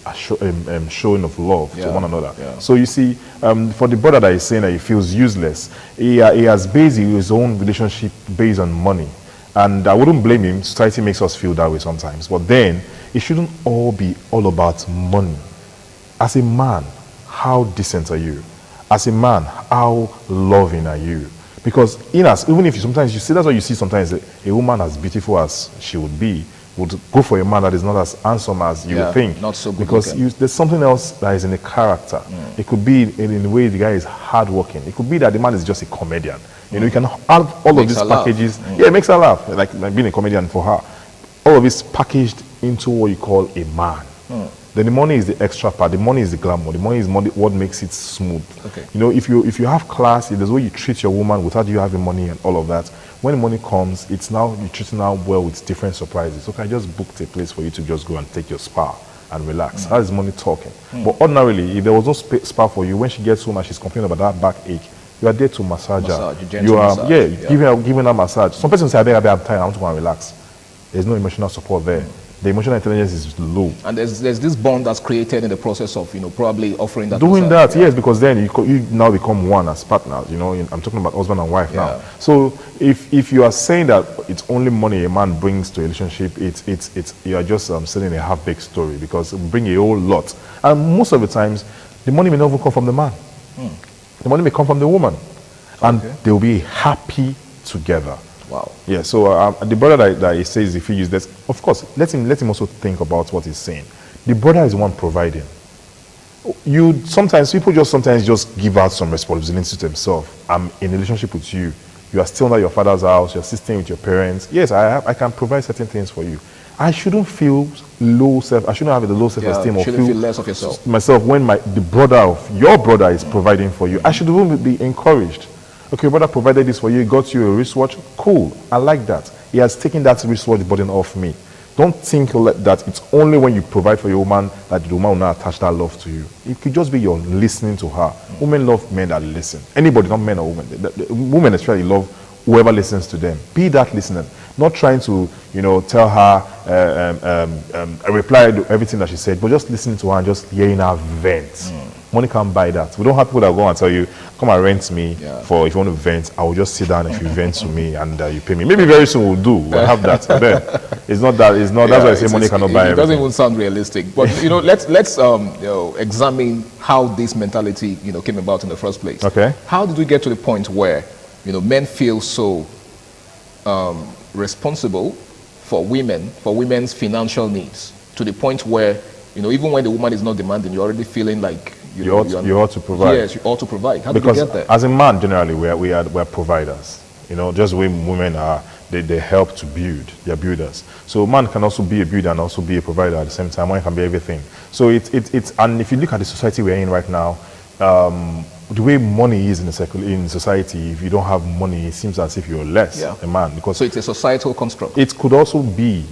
showing of love to one another. So you see, for the brother that is saying that he feels useless, he has based his own relationship based on money. And I wouldn't blame him. Society makes us feel that way sometimes. But then, it shouldn't all be all about money. As a man, how decent are you? As a man, how loving are you? Because even if sometimes you see, that's why you see sometimes a woman as beautiful as she would be, would go for a man that is not as handsome as you would think. Not so good because there's something else that is in the character. It could be in the way the guy is hardworking. It could be that the man is just a comedian. You know, you can have all of these packages. Yeah, it makes her laugh, like being a comedian for her. All of this packaged into what you call a man. Then the money is the extra part. The money is the glamour. The money is what makes it smooth. Okay. You know, if you have class, there's the way you treat your woman without you having money and all of that. When the money comes, it's now you're treating her well with different surprises. Okay, I just booked a place for you to just go and take your spa and relax. That is money talking. But ordinarily, if there was no spa for you, when she gets home and she's complaining about that backache, you are there to massage her. You are giving her massage. Some persons say, I have time, I want to go and relax. There's no emotional support there. The emotional intelligence is low. And there's this bond that's created in the process of, probably offering that. Doing that, yes, because then you now become one as partners. You know, I'm talking about husband and wife now. So if you are saying that it's only money a man brings to a relationship, it's you are just selling a half-baked story, because it bring a whole lot. And most of the times, the money may not even come from the man. The money may come from the woman, and they will be happy together. Wow. Yeah. So the brother that he says if he uses this, of course, let him also think about what he's saying. The brother is the one providing. People just give out some responsibility to themselves. I'm in a relationship with you. You are still at your father's house. You're staying with your parents. Yes, I can provide certain things for you. I shouldn't feel low self. I shouldn't have the low self-esteem or feel less of yourself. Myself when the brother of your brother is providing for you. I should even be encouraged. Okay, brother provided this for you, got you a wristwatch. Cool, I like that. He has taken that wristwatch burden off me. Don't think that it's only when you provide for your woman that the woman will not attach that love to you. It could just be your listening to her. Women love men that listen. Anybody, not men or women. Women especially love whoever listens to them. Be that listener. Not trying to, tell her, reply to everything that she said, but just listening to her and just hearing her vent. Money can't buy that. We don't have people that go and tell you, come and rent me for if you want to vent. I will just sit down if you vent to me and you pay me. Maybe very soon we'll do. We'll have that. But then it's not that. It's not. That's why I say money cannot buy everything. It doesn't even sound realistic. But let's examine how this mentality came about in the first place. Okay. How did we get to the point where men feel so responsible for women's financial needs, to the point where even when the woman is not demanding, you're already feeling like you ought to provide. Yes, you ought to provide. How because did we get there? As a man, generally, we're providers. Just the way women are. they help to build. They are builders. So man can also be a builder and also be a provider at the same time. Man can be everything. So it's and if you look at the society we're in right now, the way money is in society, if you don't have money, it seems as if you're less a man. Because so it's a societal construct. It could also be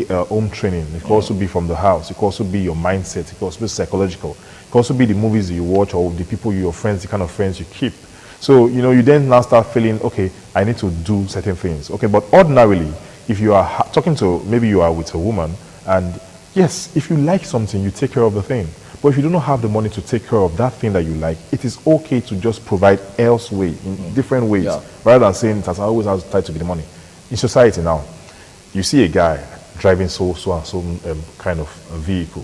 home training. It could also be from the house. It could also be your mindset. It could also be psychological. It could also be the movies you watch or the people, your friends, the kind of friends you keep. So, you then now start feeling, okay, I need to do certain things. Okay, but ordinarily, if you are talking to, maybe you are with a woman, and yes, if you like something, you take care of the thing. But if you do not have the money to take care of that thing that you like, it is okay to just provide elsewhere in different ways, rather than saying it has always has tied to be the money. In society now, you see a guy driving so kind of a vehicle,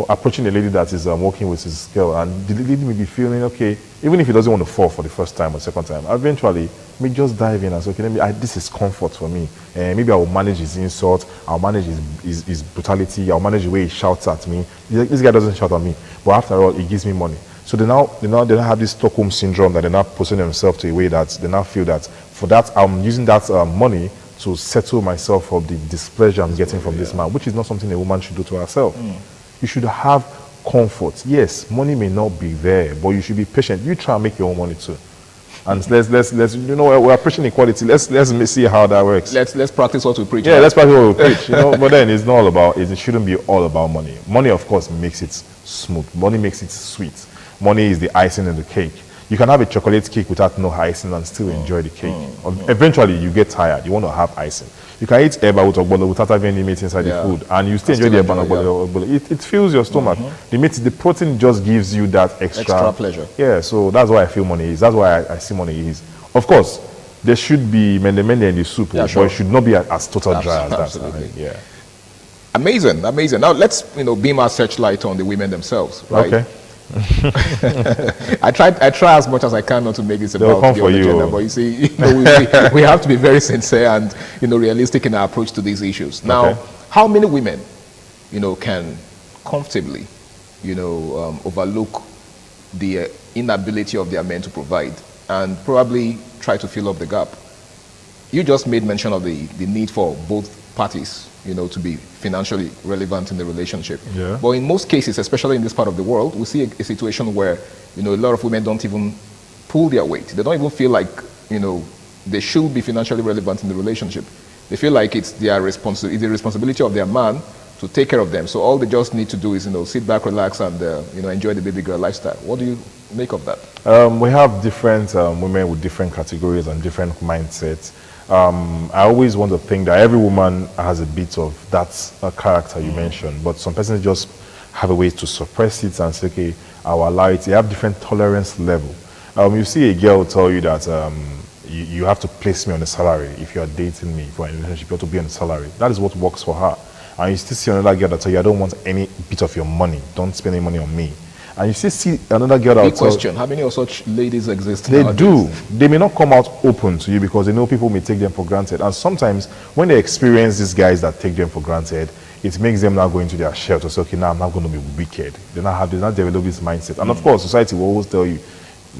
approaching a lady that is working with his girl, and the lady may be feeling okay, even if he doesn't want to fall for the first time or second time. Eventually, may just dive in and say, okay, this is comfort for me. Maybe I will manage his insult, I'll manage his brutality, I'll manage the way he shouts at me. This guy doesn't shout at me, but after all, he gives me money. So they now have this Stockholm syndrome that they're now pushing themselves to a way that they now feel that for that I'm using that money to settle myself for the displeasure I'm getting from this man, which is not something a woman should do to herself. You should have comfort. Yes, money may not be there, but you should be patient. You try and make your own money too. And let's we're preaching equality. Let's see how that works. Let's practice what we preach. Yeah, let's practice what we preach. But then it's not all about it. It shouldn't be all about money. Money, of course, makes it smooth. Money makes it sweet. Money is the icing in the cake. You can have a chocolate cake without no icing and still enjoy the cake. Eventually, you get tired. You want to have icing. You can eat eba with ogbolo without having any meat inside the food, and you still enjoy the eba ogbolo. It fills your stomach. The protein just gives you that extra pleasure. Yeah, so that's why I feel money is. That's why I see money is. Of course, there should be mende in the soup, but it should not be as total dry as that. Absolutely. Yeah. Amazing. Now let's beam our searchlight on the women themselves. Right? Okay. I try as much as I can not to make this about the other gender, but you see, we have to be very sincere and realistic in our approach to these issues. Now, how many women, can comfortably, overlook the inability of their men to provide and probably try to fill up the gap? You just made mention of the need for both parties, to be financially relevant in the relationship. Yeah. But in most cases, especially in this part of the world, we see a situation where, a lot of women don't even pull their weight. They don't even feel like, they should be financially relevant in the relationship. They feel like it's the responsibility of their man to take care of them. So all they just need to do is, sit back, relax, and, enjoy the baby girl lifestyle. What do you make of that? We have different women with different categories and different mindsets. I always want to think that every woman has a bit of that character you mentioned, but some persons just have a way to suppress it and say, okay, I'll allow it. They have different tolerance level. You see a girl tell you that you have to place me on a salary. If you are dating me for a relationship, you have to be on a salary. That is what works for her. And you still see another girl that tell you, I don't want any bit of your money. Don't spend any money on me. And you still see another girl that question, how many of such ladies exist They nowadays? do. They may not come out open to you because they know people may take them for granted. And sometimes when they experience these guys that take them for granted, it makes them now go into their shell to say, okay, now I'm not going to be wicked. They not develop this mindset. And of course, society will always tell you,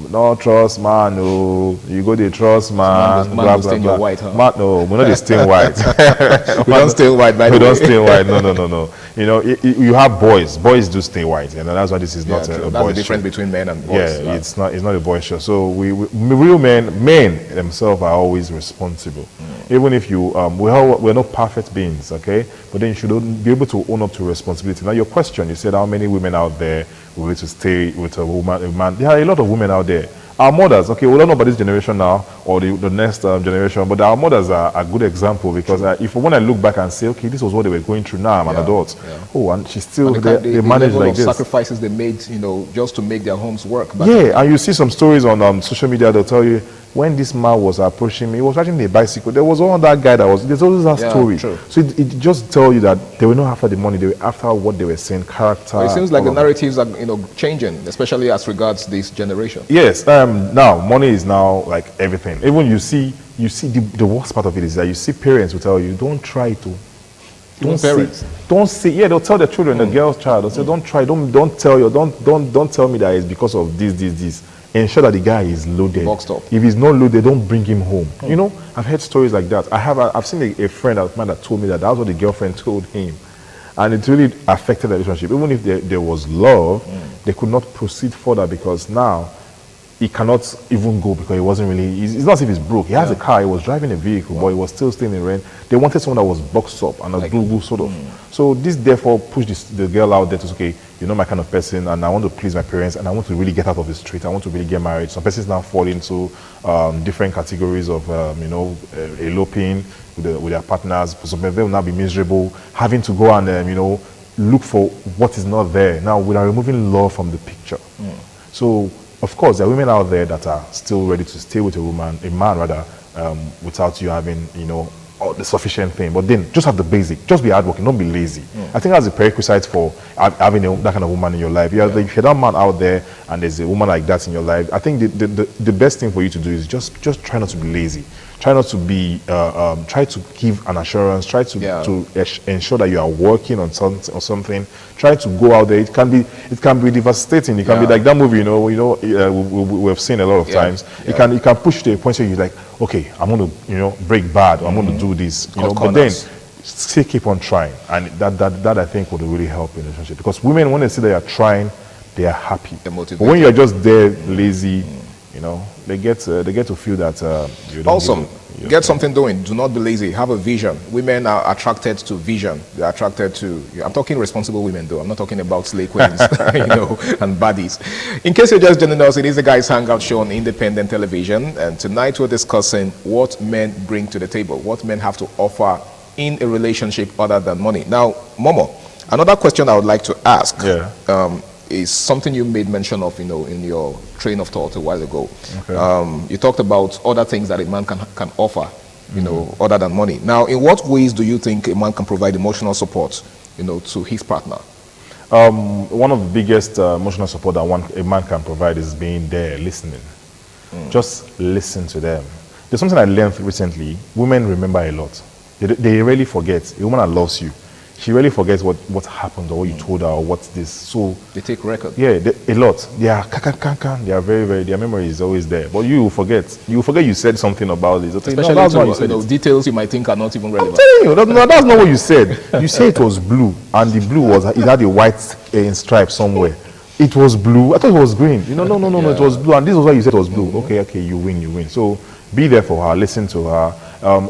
no trust man, no. You go the trust man. Man blah, blah, blah. White, huh? Man, no, we're not the stain white. We don't stain white, by the way. We don't stain white. No. You have boys. Boys do stain white, and that's why this is not a boys' show. That's the difference between men and boys. Yeah, it's not a boys' show. So real men themselves are always responsible. Even if we're not perfect beings, okay? But then you should be able to own up to responsibility. Now, your question, you said how many women out there will to stay with a man. There are a lot of women out there. Our mothers, okay, we don't know about this generation now or the next generation, but our mothers are a good example because when I look back and say, okay, this was what they were going through now, I'm an adult. Yeah. Oh, and she's still there. They manage like this. Sacrifices they made, just to make their homes work. Yeah, and you see some stories on social media, they'll tell you, when this man was approaching me, he was riding a bicycle. There was one that guy there's always that story. True. So it just tells you that they were not after the money, they were after what they were saying, character. But it seems like the narratives are changing, especially as regards this generation. Yes, now money is now like everything. Even you see the worst part of it is that you see parents will tell you, don't try to. Parents. Don't say, they'll tell their children, the girl's child, they'll say, don't tell me that it's because of this. Ensure that the guy is loaded. If he's not loaded, don't bring him home. You know, I've heard stories like that. I've seen a friend of mine that told me that was what the girlfriend told him. And it really affected the relationship. Even if there was love, they could not proceed further because now he cannot even go because he wasn't really, it's not as if he's broke. He has a car, he was driving a vehicle, but he was still staying in rent. They wanted someone that was boxed up and a Google sort of. So this therefore pushed the girl out there to say, okay, you're not my kind of person and I want to please my parents and I want to really get out of the street. I want to really get married. Some persons now fall into different categories of, eloping with their partners. Some of them will now be miserable, having to go and, look for what is not there. Now, we are removing love from the picture. So, of course, there are women out there that are still ready to stay with a man rather, without you having, the sufficient thing. But then, just have the basic. Just be hardworking. Don't be lazy. I think that's a prerequisite for having that kind of woman in your life. If you're that man out there and there's a woman like that in your life, I think the best thing for you to do is just try not to be lazy. Try not to be, try to give an assurance, try to ensure that you are working on something. Try to go out there. It can be devastating. It can be like that movie, we've seen a lot of times. It can push to a point where you're like, okay, I'm going to, break bad, or I'm going to do this, but then still keep on trying. And that I think would really help in the relationship. Because women, when they see that you're trying, they are happy. But when you're just there, lazy, they get to feel that you don't. Awesome. Get something doing. Do not be lazy. Have a vision. Women are attracted to vision. They're attracted to. I'm talking responsible women, though. I'm not talking about slay queens, and baddies. In case you're just joining us, it is the Guys Hangout show on Independent Television, and tonight we're discussing what men bring to the table, what men have to offer in a relationship other than money. Now, Momo, another question I would like to ask. Is something you made mention of, in your train of thought a while ago. Okay. You talked about other things that a man can offer, other than money. Now, in what ways do you think a man can provide emotional support, to his partner? One of the biggest emotional support that a man can provide is being there, listening. Just listen to them. There's something I learned recently. Women remember a lot. They really forget. A woman that loves you, she really forgets what happened or what you told her or what's this. So they take record. Yeah, a lot. They are They are very, very. Their memory is always there. But you forget. You forget you said something about this. Especially that's what you said. Details you might think are not even relevant. I'm telling you, that's not what you said. You said it was blue, and the blue it had a white stripe somewhere. It was blue. I thought it was green. No, it was blue, and this was why you said it was blue. Okay, you win. So be there for her. Listen to her.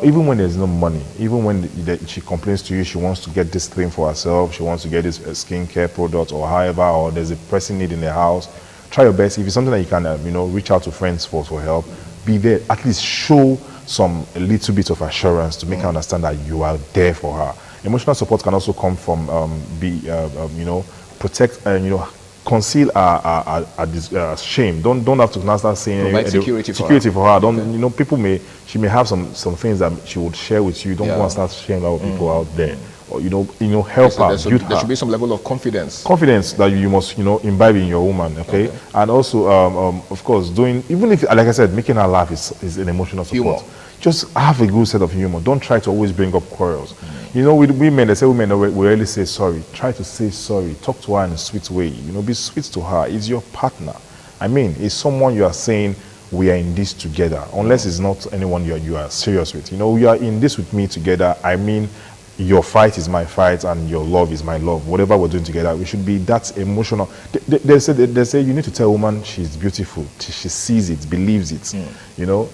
Even when there's no money, even when she complains to you, she wants to get this thing for herself, she wants to get this skincare product or however, or there's a pressing need in the house, try your best. If it's something that you can, reach out to friends for help, be there. At least show a little bit of assurance to make her understand that you are there for her. Emotional support can also come from protect, conceal shame. Don't have to now start saying provide security for her. Don't she may have some things that she would share with you. Don't go and start sharing that with people out there. Or help her. There should be some level of confidence. Confidence that you must imbibe in your woman. Okay, and also of course even if, like I said, making her laugh is an emotional support. Humor. Just have a good set of humor. Don't try to always bring up quarrels. With women, they say women we rarely say sorry. Try to say sorry. Talk to her in a sweet way. Be sweet to her. It's your partner. I mean, it's someone you are saying we are in this together. Unless it's not anyone you are serious with. You are in this with me together. I mean, your fight is my fight and your love is my love. Whatever we're doing together, we should be that emotional. They say you need to tell a woman she's beautiful. She sees it, believes it. They know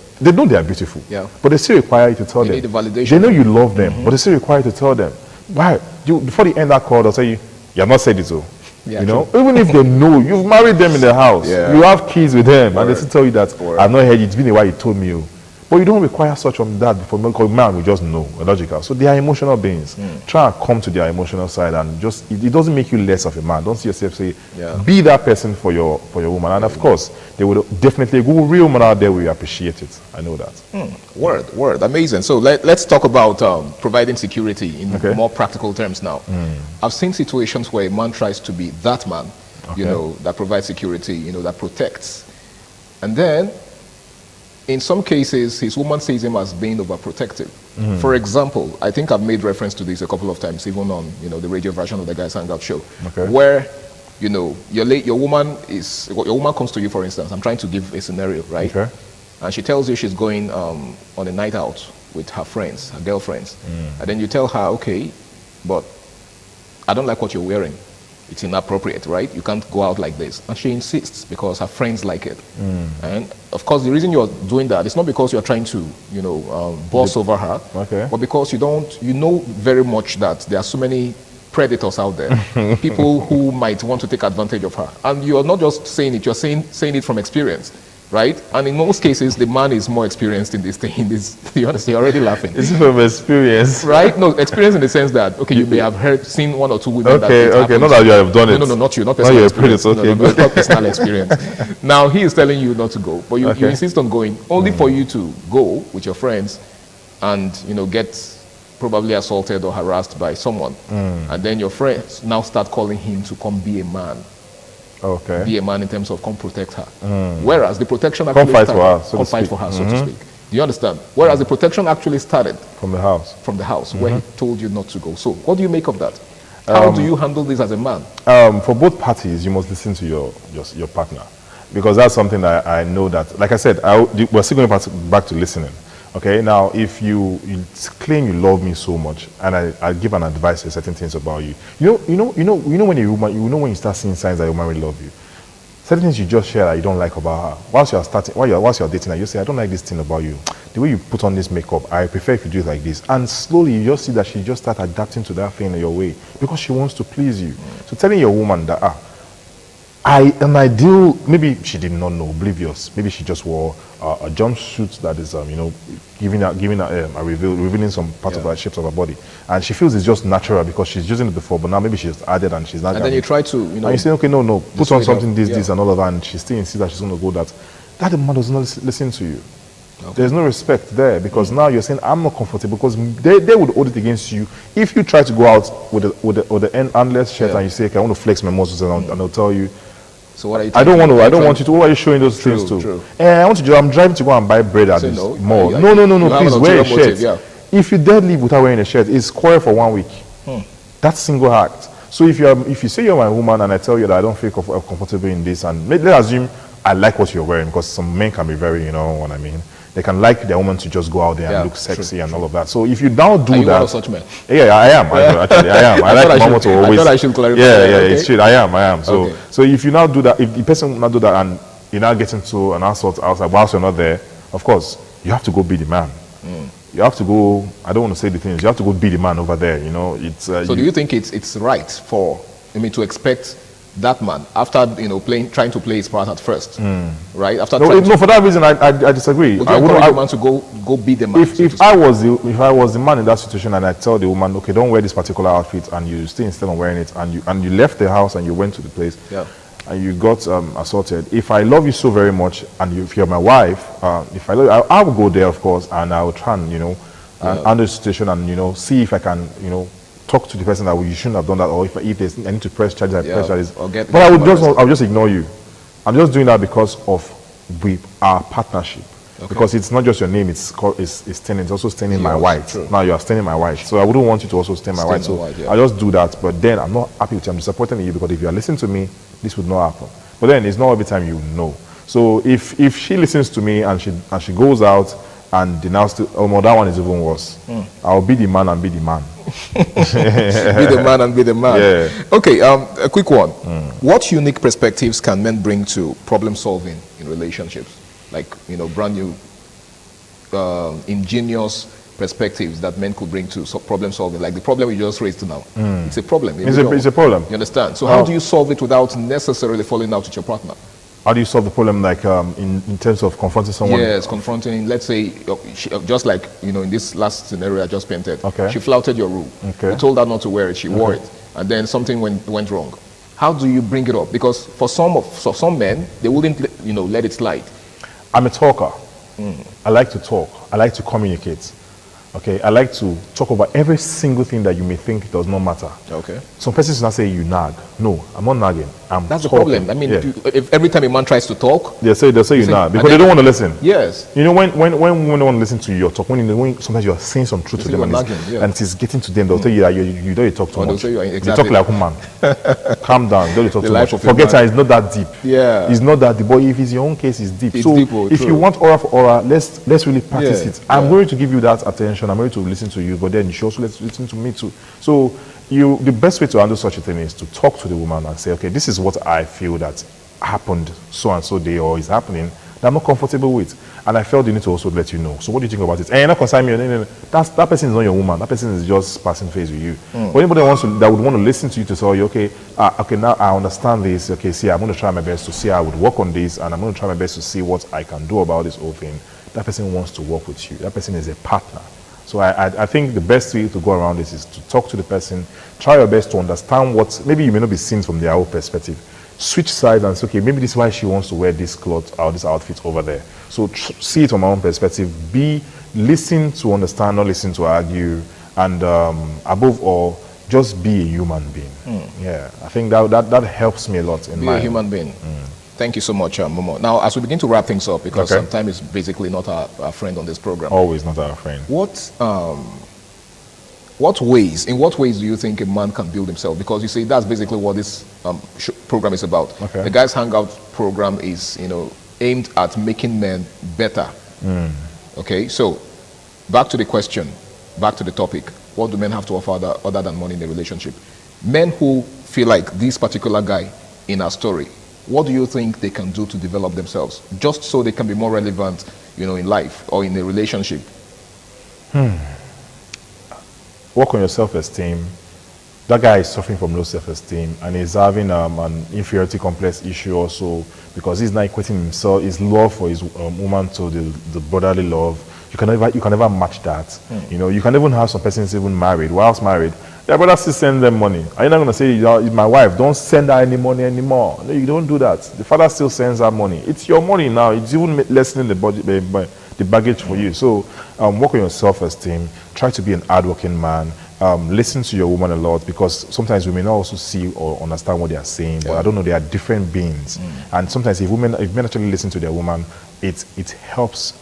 they are beautiful. Yeah. But they still require you to tell them. Need the validation. They know you love them, but they still require you to tell them. Why? Before they end that call, they'll say you have not said it so. Yeah, even if they know you've married them in the house, you have kids with them, and they still tell you that I've not heard it. It's been a while you told me. But you don't require such from that before, because man will just know, logical. So they are emotional beings. Try and come to their emotional side, and it doesn't make you less of a man. Don't see yourself be that person for your woman. And of course, they will definitely, a real man out there will appreciate it. I know that. Word, amazing. So let's talk about providing security in more practical terms now. I've seen situations where a man tries to be that man, that provides security, that protects, and then in some cases, his woman sees him as being overprotective. For example, I think I've made reference to this a couple of times, even on the radio version of the Guys Hangout show, where your woman comes to you, for instance. I'm trying to give a scenario, right? And she tells you she's going on a night out with her friends, her girlfriends, and then you tell her, okay, but I don't like what you're wearing. It's inappropriate, right? You can't go out like this. And she insists because her friends like it. And of course, the reason you're doing that is not because you're trying to, boss over her, but because you know very much that there are so many predators out there, people who might want to take advantage of her. And you're not just saying it, you're saying it from experience. Right? And in most cases, the man is more experienced in this thing. You understand? You're already laughing. It's from experience. Right? No, experience in the sense that, okay, you may have seen one or two women not that you have done it. No, not you, not personal experience. Not personal experience. Now, he is telling you not to go, but you insist on going, only for you to go with your friends and, get probably assaulted or harassed by someone. And then your friends now start calling him to come be a man. Be a man in terms of come protect her. Whereas the protection actually come fight for her, so to speak. Do you understand? Whereas the protection actually started from the house. Where he told you not to go. So what do you make of that? How do you handle this as a man? For both parties, you must listen to your partner, because that's something that I know that, like I said, we're still going back to listening. Okay, now if you claim you love me so much, and I give an advice to certain things about you, you know when a woman, when you start seeing signs that your woman really love you, certain things you just share that you don't like about her. Whilst you're dating her, you say, I don't like this thing about you. The way you put on this makeup, I prefer if you do it like this. And slowly you just see that she just start adapting to that thing in your way because she wants to please you. So telling your woman that maybe she did not know, oblivious. Maybe she just wore a jumpsuit that is, revealing some part of her shapes of her body, and she feels it's just natural because she's using it before. But now maybe she's added and she's not. And then you try to, and you say, okay, no, put on something this and all of that, and she still insists that she's going to go that. That man does not listen to you. There's no respect there because now you're saying I'm not comfortable because they would hold it against you if you try to go out with the endless shirt and you say, okay, I want to flex my muscles, and they'll tell you. So what are you? I don't want you to. Who are you showing those things to? I'm driving to go and buy bread at this mall. No. Please wear a shirt. If you dare leave without wearing a shirt, it's quarrel for 1 week. That's single act. So if you say you're my woman and I tell you that I don't feel comfortable in this, and let's assume I like what you're wearing, because some men can be very, you know what I mean. They can like their woman to just go out there and look sexy and all of that. So if you now do that, one of such men? Yeah, I am. I am. I like mama to always. I thought I should clarify. It's true. I am. So if you now do that, if the person will not do that, and you're now getting to an assault outside whilst you're not there, of course you have to go be the man. You have to go. I don't want to say the things. You have to go be the man over there. You know, it's. So do you think it's right for to expect that man, after trying to play his part at first, right? After no, for that reason, I disagree. Would you encourage the man to go be the man? If I was the man in that situation, and I tell the woman, okay, don't wear this particular outfit, and you still insist on wearing it, and you left the house and you went to the place, and you got assaulted. If I love you so very much, and if you're my wife, if I love you, I will go there, of course, and I will try and handle the situation, and see if I can talk to the person that you shouldn't have done that, or if there's I need to press charges, I press charges. But I'll just ignore you. I'm just doing that because of our partnership. Because it's not just your name, it's staining. It's also staining my white. True. Now you are staining my white. So I wouldn't want you to also stain my white. So I'll just do that. But then I'm not happy with you. I'm disappointed in you because if you are listening to me, this would not happen. But then it's not every time you know. So if she listens to me and she goes out and denounce that one is even worse. I'll be the man and be the man. Be the man and be the man. Yeah. Okay, a quick one. What unique perspectives can men bring to problem solving in relationships? Like, brand new, ingenious perspectives that men could bring to problem solving. Like the problem we just raised now. It's a problem. It's a problem. You understand? So how do you solve it without necessarily falling out with your partner? How do you solve the problem, like in terms of confronting someone? Yes, confronting, let's say, just like, in this last scenario I just painted. Okay. She flouted your rule. Okay. You told her not to wear it. She wore it. And then something went wrong. How do you bring it up? Because for some men, they wouldn't, let it slide. I'm a talker. I like to talk. I like to communicate. Okay. I like to talk about every single thing that you may think does not matter. Okay. Some persons now say you nag. No, I'm not nagging. That's the problem. I mean, if every time a man tries to talk, they'll say you're not, because they don't want to listen. Yes. You know, when women don't want to listen to your talk, when sometimes you are saying some truth to them and it's getting to them, they'll tell you that you don't talk too much. You talk like a man. Calm down. Don't talk too much. Forget it. It's not that deep. Yeah. It's not that deep. But if it's your own case, it's deep. So if you want aura for aura, let's really practice it. I'm going to give you that attention. I'm going to listen to you, but then you should also listen to me too. So the best way to handle such a thing is to talk to the woman and say, okay, this is what I feel that happened so and so day or is happening that I'm not comfortable with, and I felt the need to also let you know. So what do you think about it? And you're not consigning me. No. That person is not your woman. That person is just passing phase with you. But anybody that would want to listen to you to say, okay, now I understand this. Okay, see, I'm going to try my best to see how I would work on this, and I'm going to try my best to see what I can do about this whole thing. That person wants to work with you. That person is a partner. So I think the best way to go around this is to talk to the person, try your best to understand what, maybe you may not be seeing from their own perspective. Switch sides and say, okay, maybe this is why she wants to wear this cloth or this outfit over there. So see it from my own perspective. Listen to understand, not listen to argue, and above all, just be a human being. Yeah, I think that helps me a lot. Be a human being. Thank you so much, Momo. Now, as we begin to wrap things up, because time is basically not our friend on this program. Always not our friend. In what ways do you think a man can build himself? Because you see, that's basically what this program is about. The Guys Hangout program is, aimed at making men better. Okay, so back to the question, back to the topic. What do men have to offer other than money in a relationship? Men who feel like this particular guy in our story, what do you think they can do to develop themselves, just so they can be more relevant, in life or in a relationship? Work on your self-esteem. That guy is suffering from low self-esteem, and he's having an inferiority complex issue also, because he's not equating his love for his woman to the brotherly love. You can never match that. You can even have some persons even married. Whilst married, their brother still send them money. Are you not going to say, my wife, don't send her any money anymore? No, you don't do that. The father still sends her money. It's your money now. It's even lessening the baggage for you. So work on your self-esteem. Try to be an hardworking man. Listen to your woman a lot, because sometimes we may not also see or understand what they are saying, but I don't know, they are different beings. And sometimes if men actually listen to their woman, it helps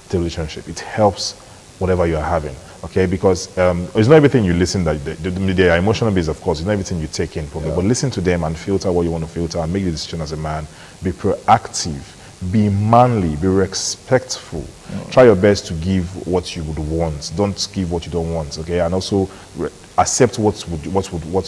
the relationship. It helps whatever you are having. Okay, because it's not everything you listen that they are emotional based, of course. It's not everything you take in from them, but listen to them and filter what you want to filter and make the decision as a man. Be proactive, be manly, be respectful. Try your best to give what you would want. Don't give what you don't want. Okay, and also accept what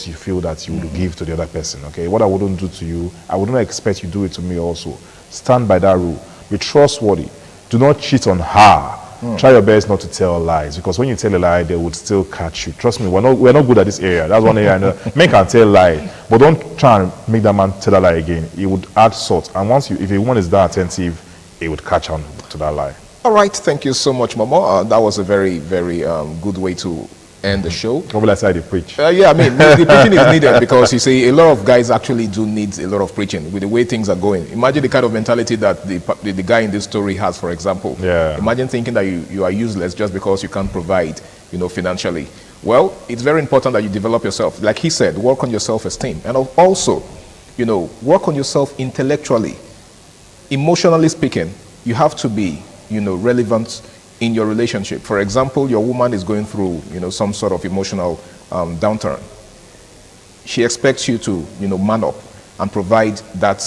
you feel that you would give to the other person. Okay, what I wouldn't do to you, I would not expect you to do it to me also. Stand by that rule. Be trustworthy. Do not cheat on her. Try your best not to tell lies, because when you tell a lie, they would still catch you. Trust me, we're not good at this area. That's one area I know. Men can tell lies, but don't try and make that man tell a lie again. It would add salt, and if a woman is that attentive, it would catch on to that lie. All right, thank you so much, Momo. That was a very, very good way to end the show. What will I say? To preach? Yeah, I mean, the preaching is needed, because you see, a lot of guys actually do need a lot of preaching with the way things are going. Imagine the kind of mentality that the guy in this story has, for example. Imagine thinking that you are useless just because you can't provide, financially. Well, it's very important that you develop yourself. Like he said, work on your self-esteem, and also, work on yourself intellectually. Emotionally speaking, you have to be, relevant in your relationship. For example, your woman is going through, some sort of emotional downturn. She expects you to, man up and provide that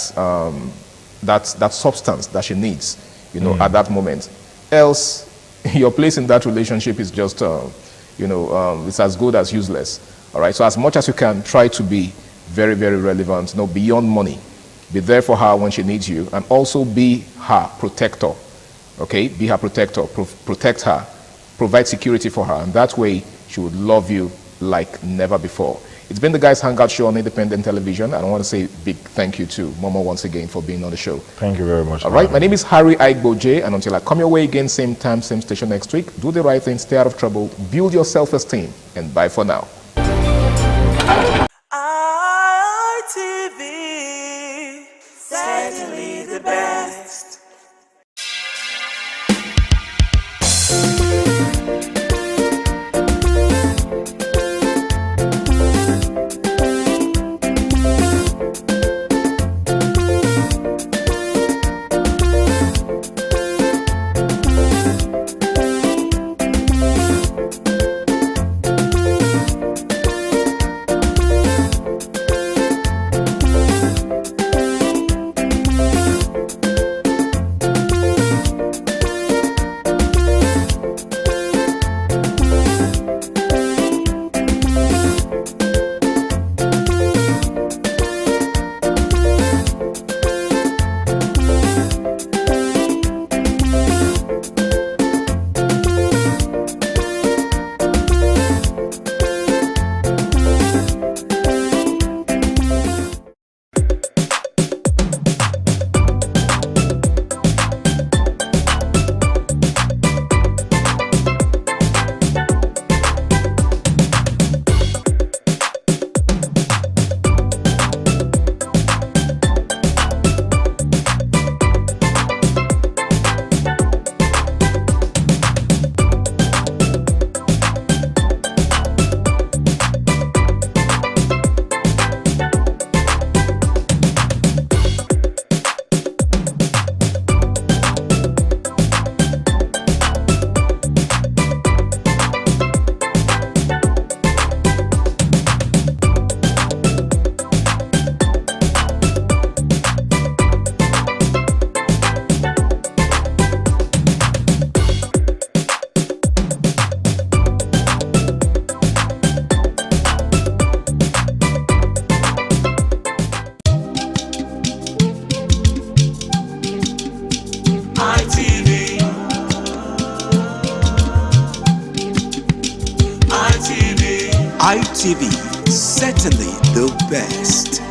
substance that she needs, at that moment. Else, your place in that relationship is just, it's as good as useless. All right. So as much as you can, try to be very, very relevant. Beyond money. Be there for her when she needs you, and also be her protector. Okay, be her protector, protect her, provide security for her, and that way she would love you like never before. It's been the Guys Hangout Show on Independent Television, and I want to say a big thank you to Momo once again for being on the show. Thank you very much. All right, my name is Harry Aigboje, and until I come your way again, same time, same station next week, do the right thing, stay out of trouble, build your self-esteem, and bye for now. ITV, certainly the best. ITV, certainly the best.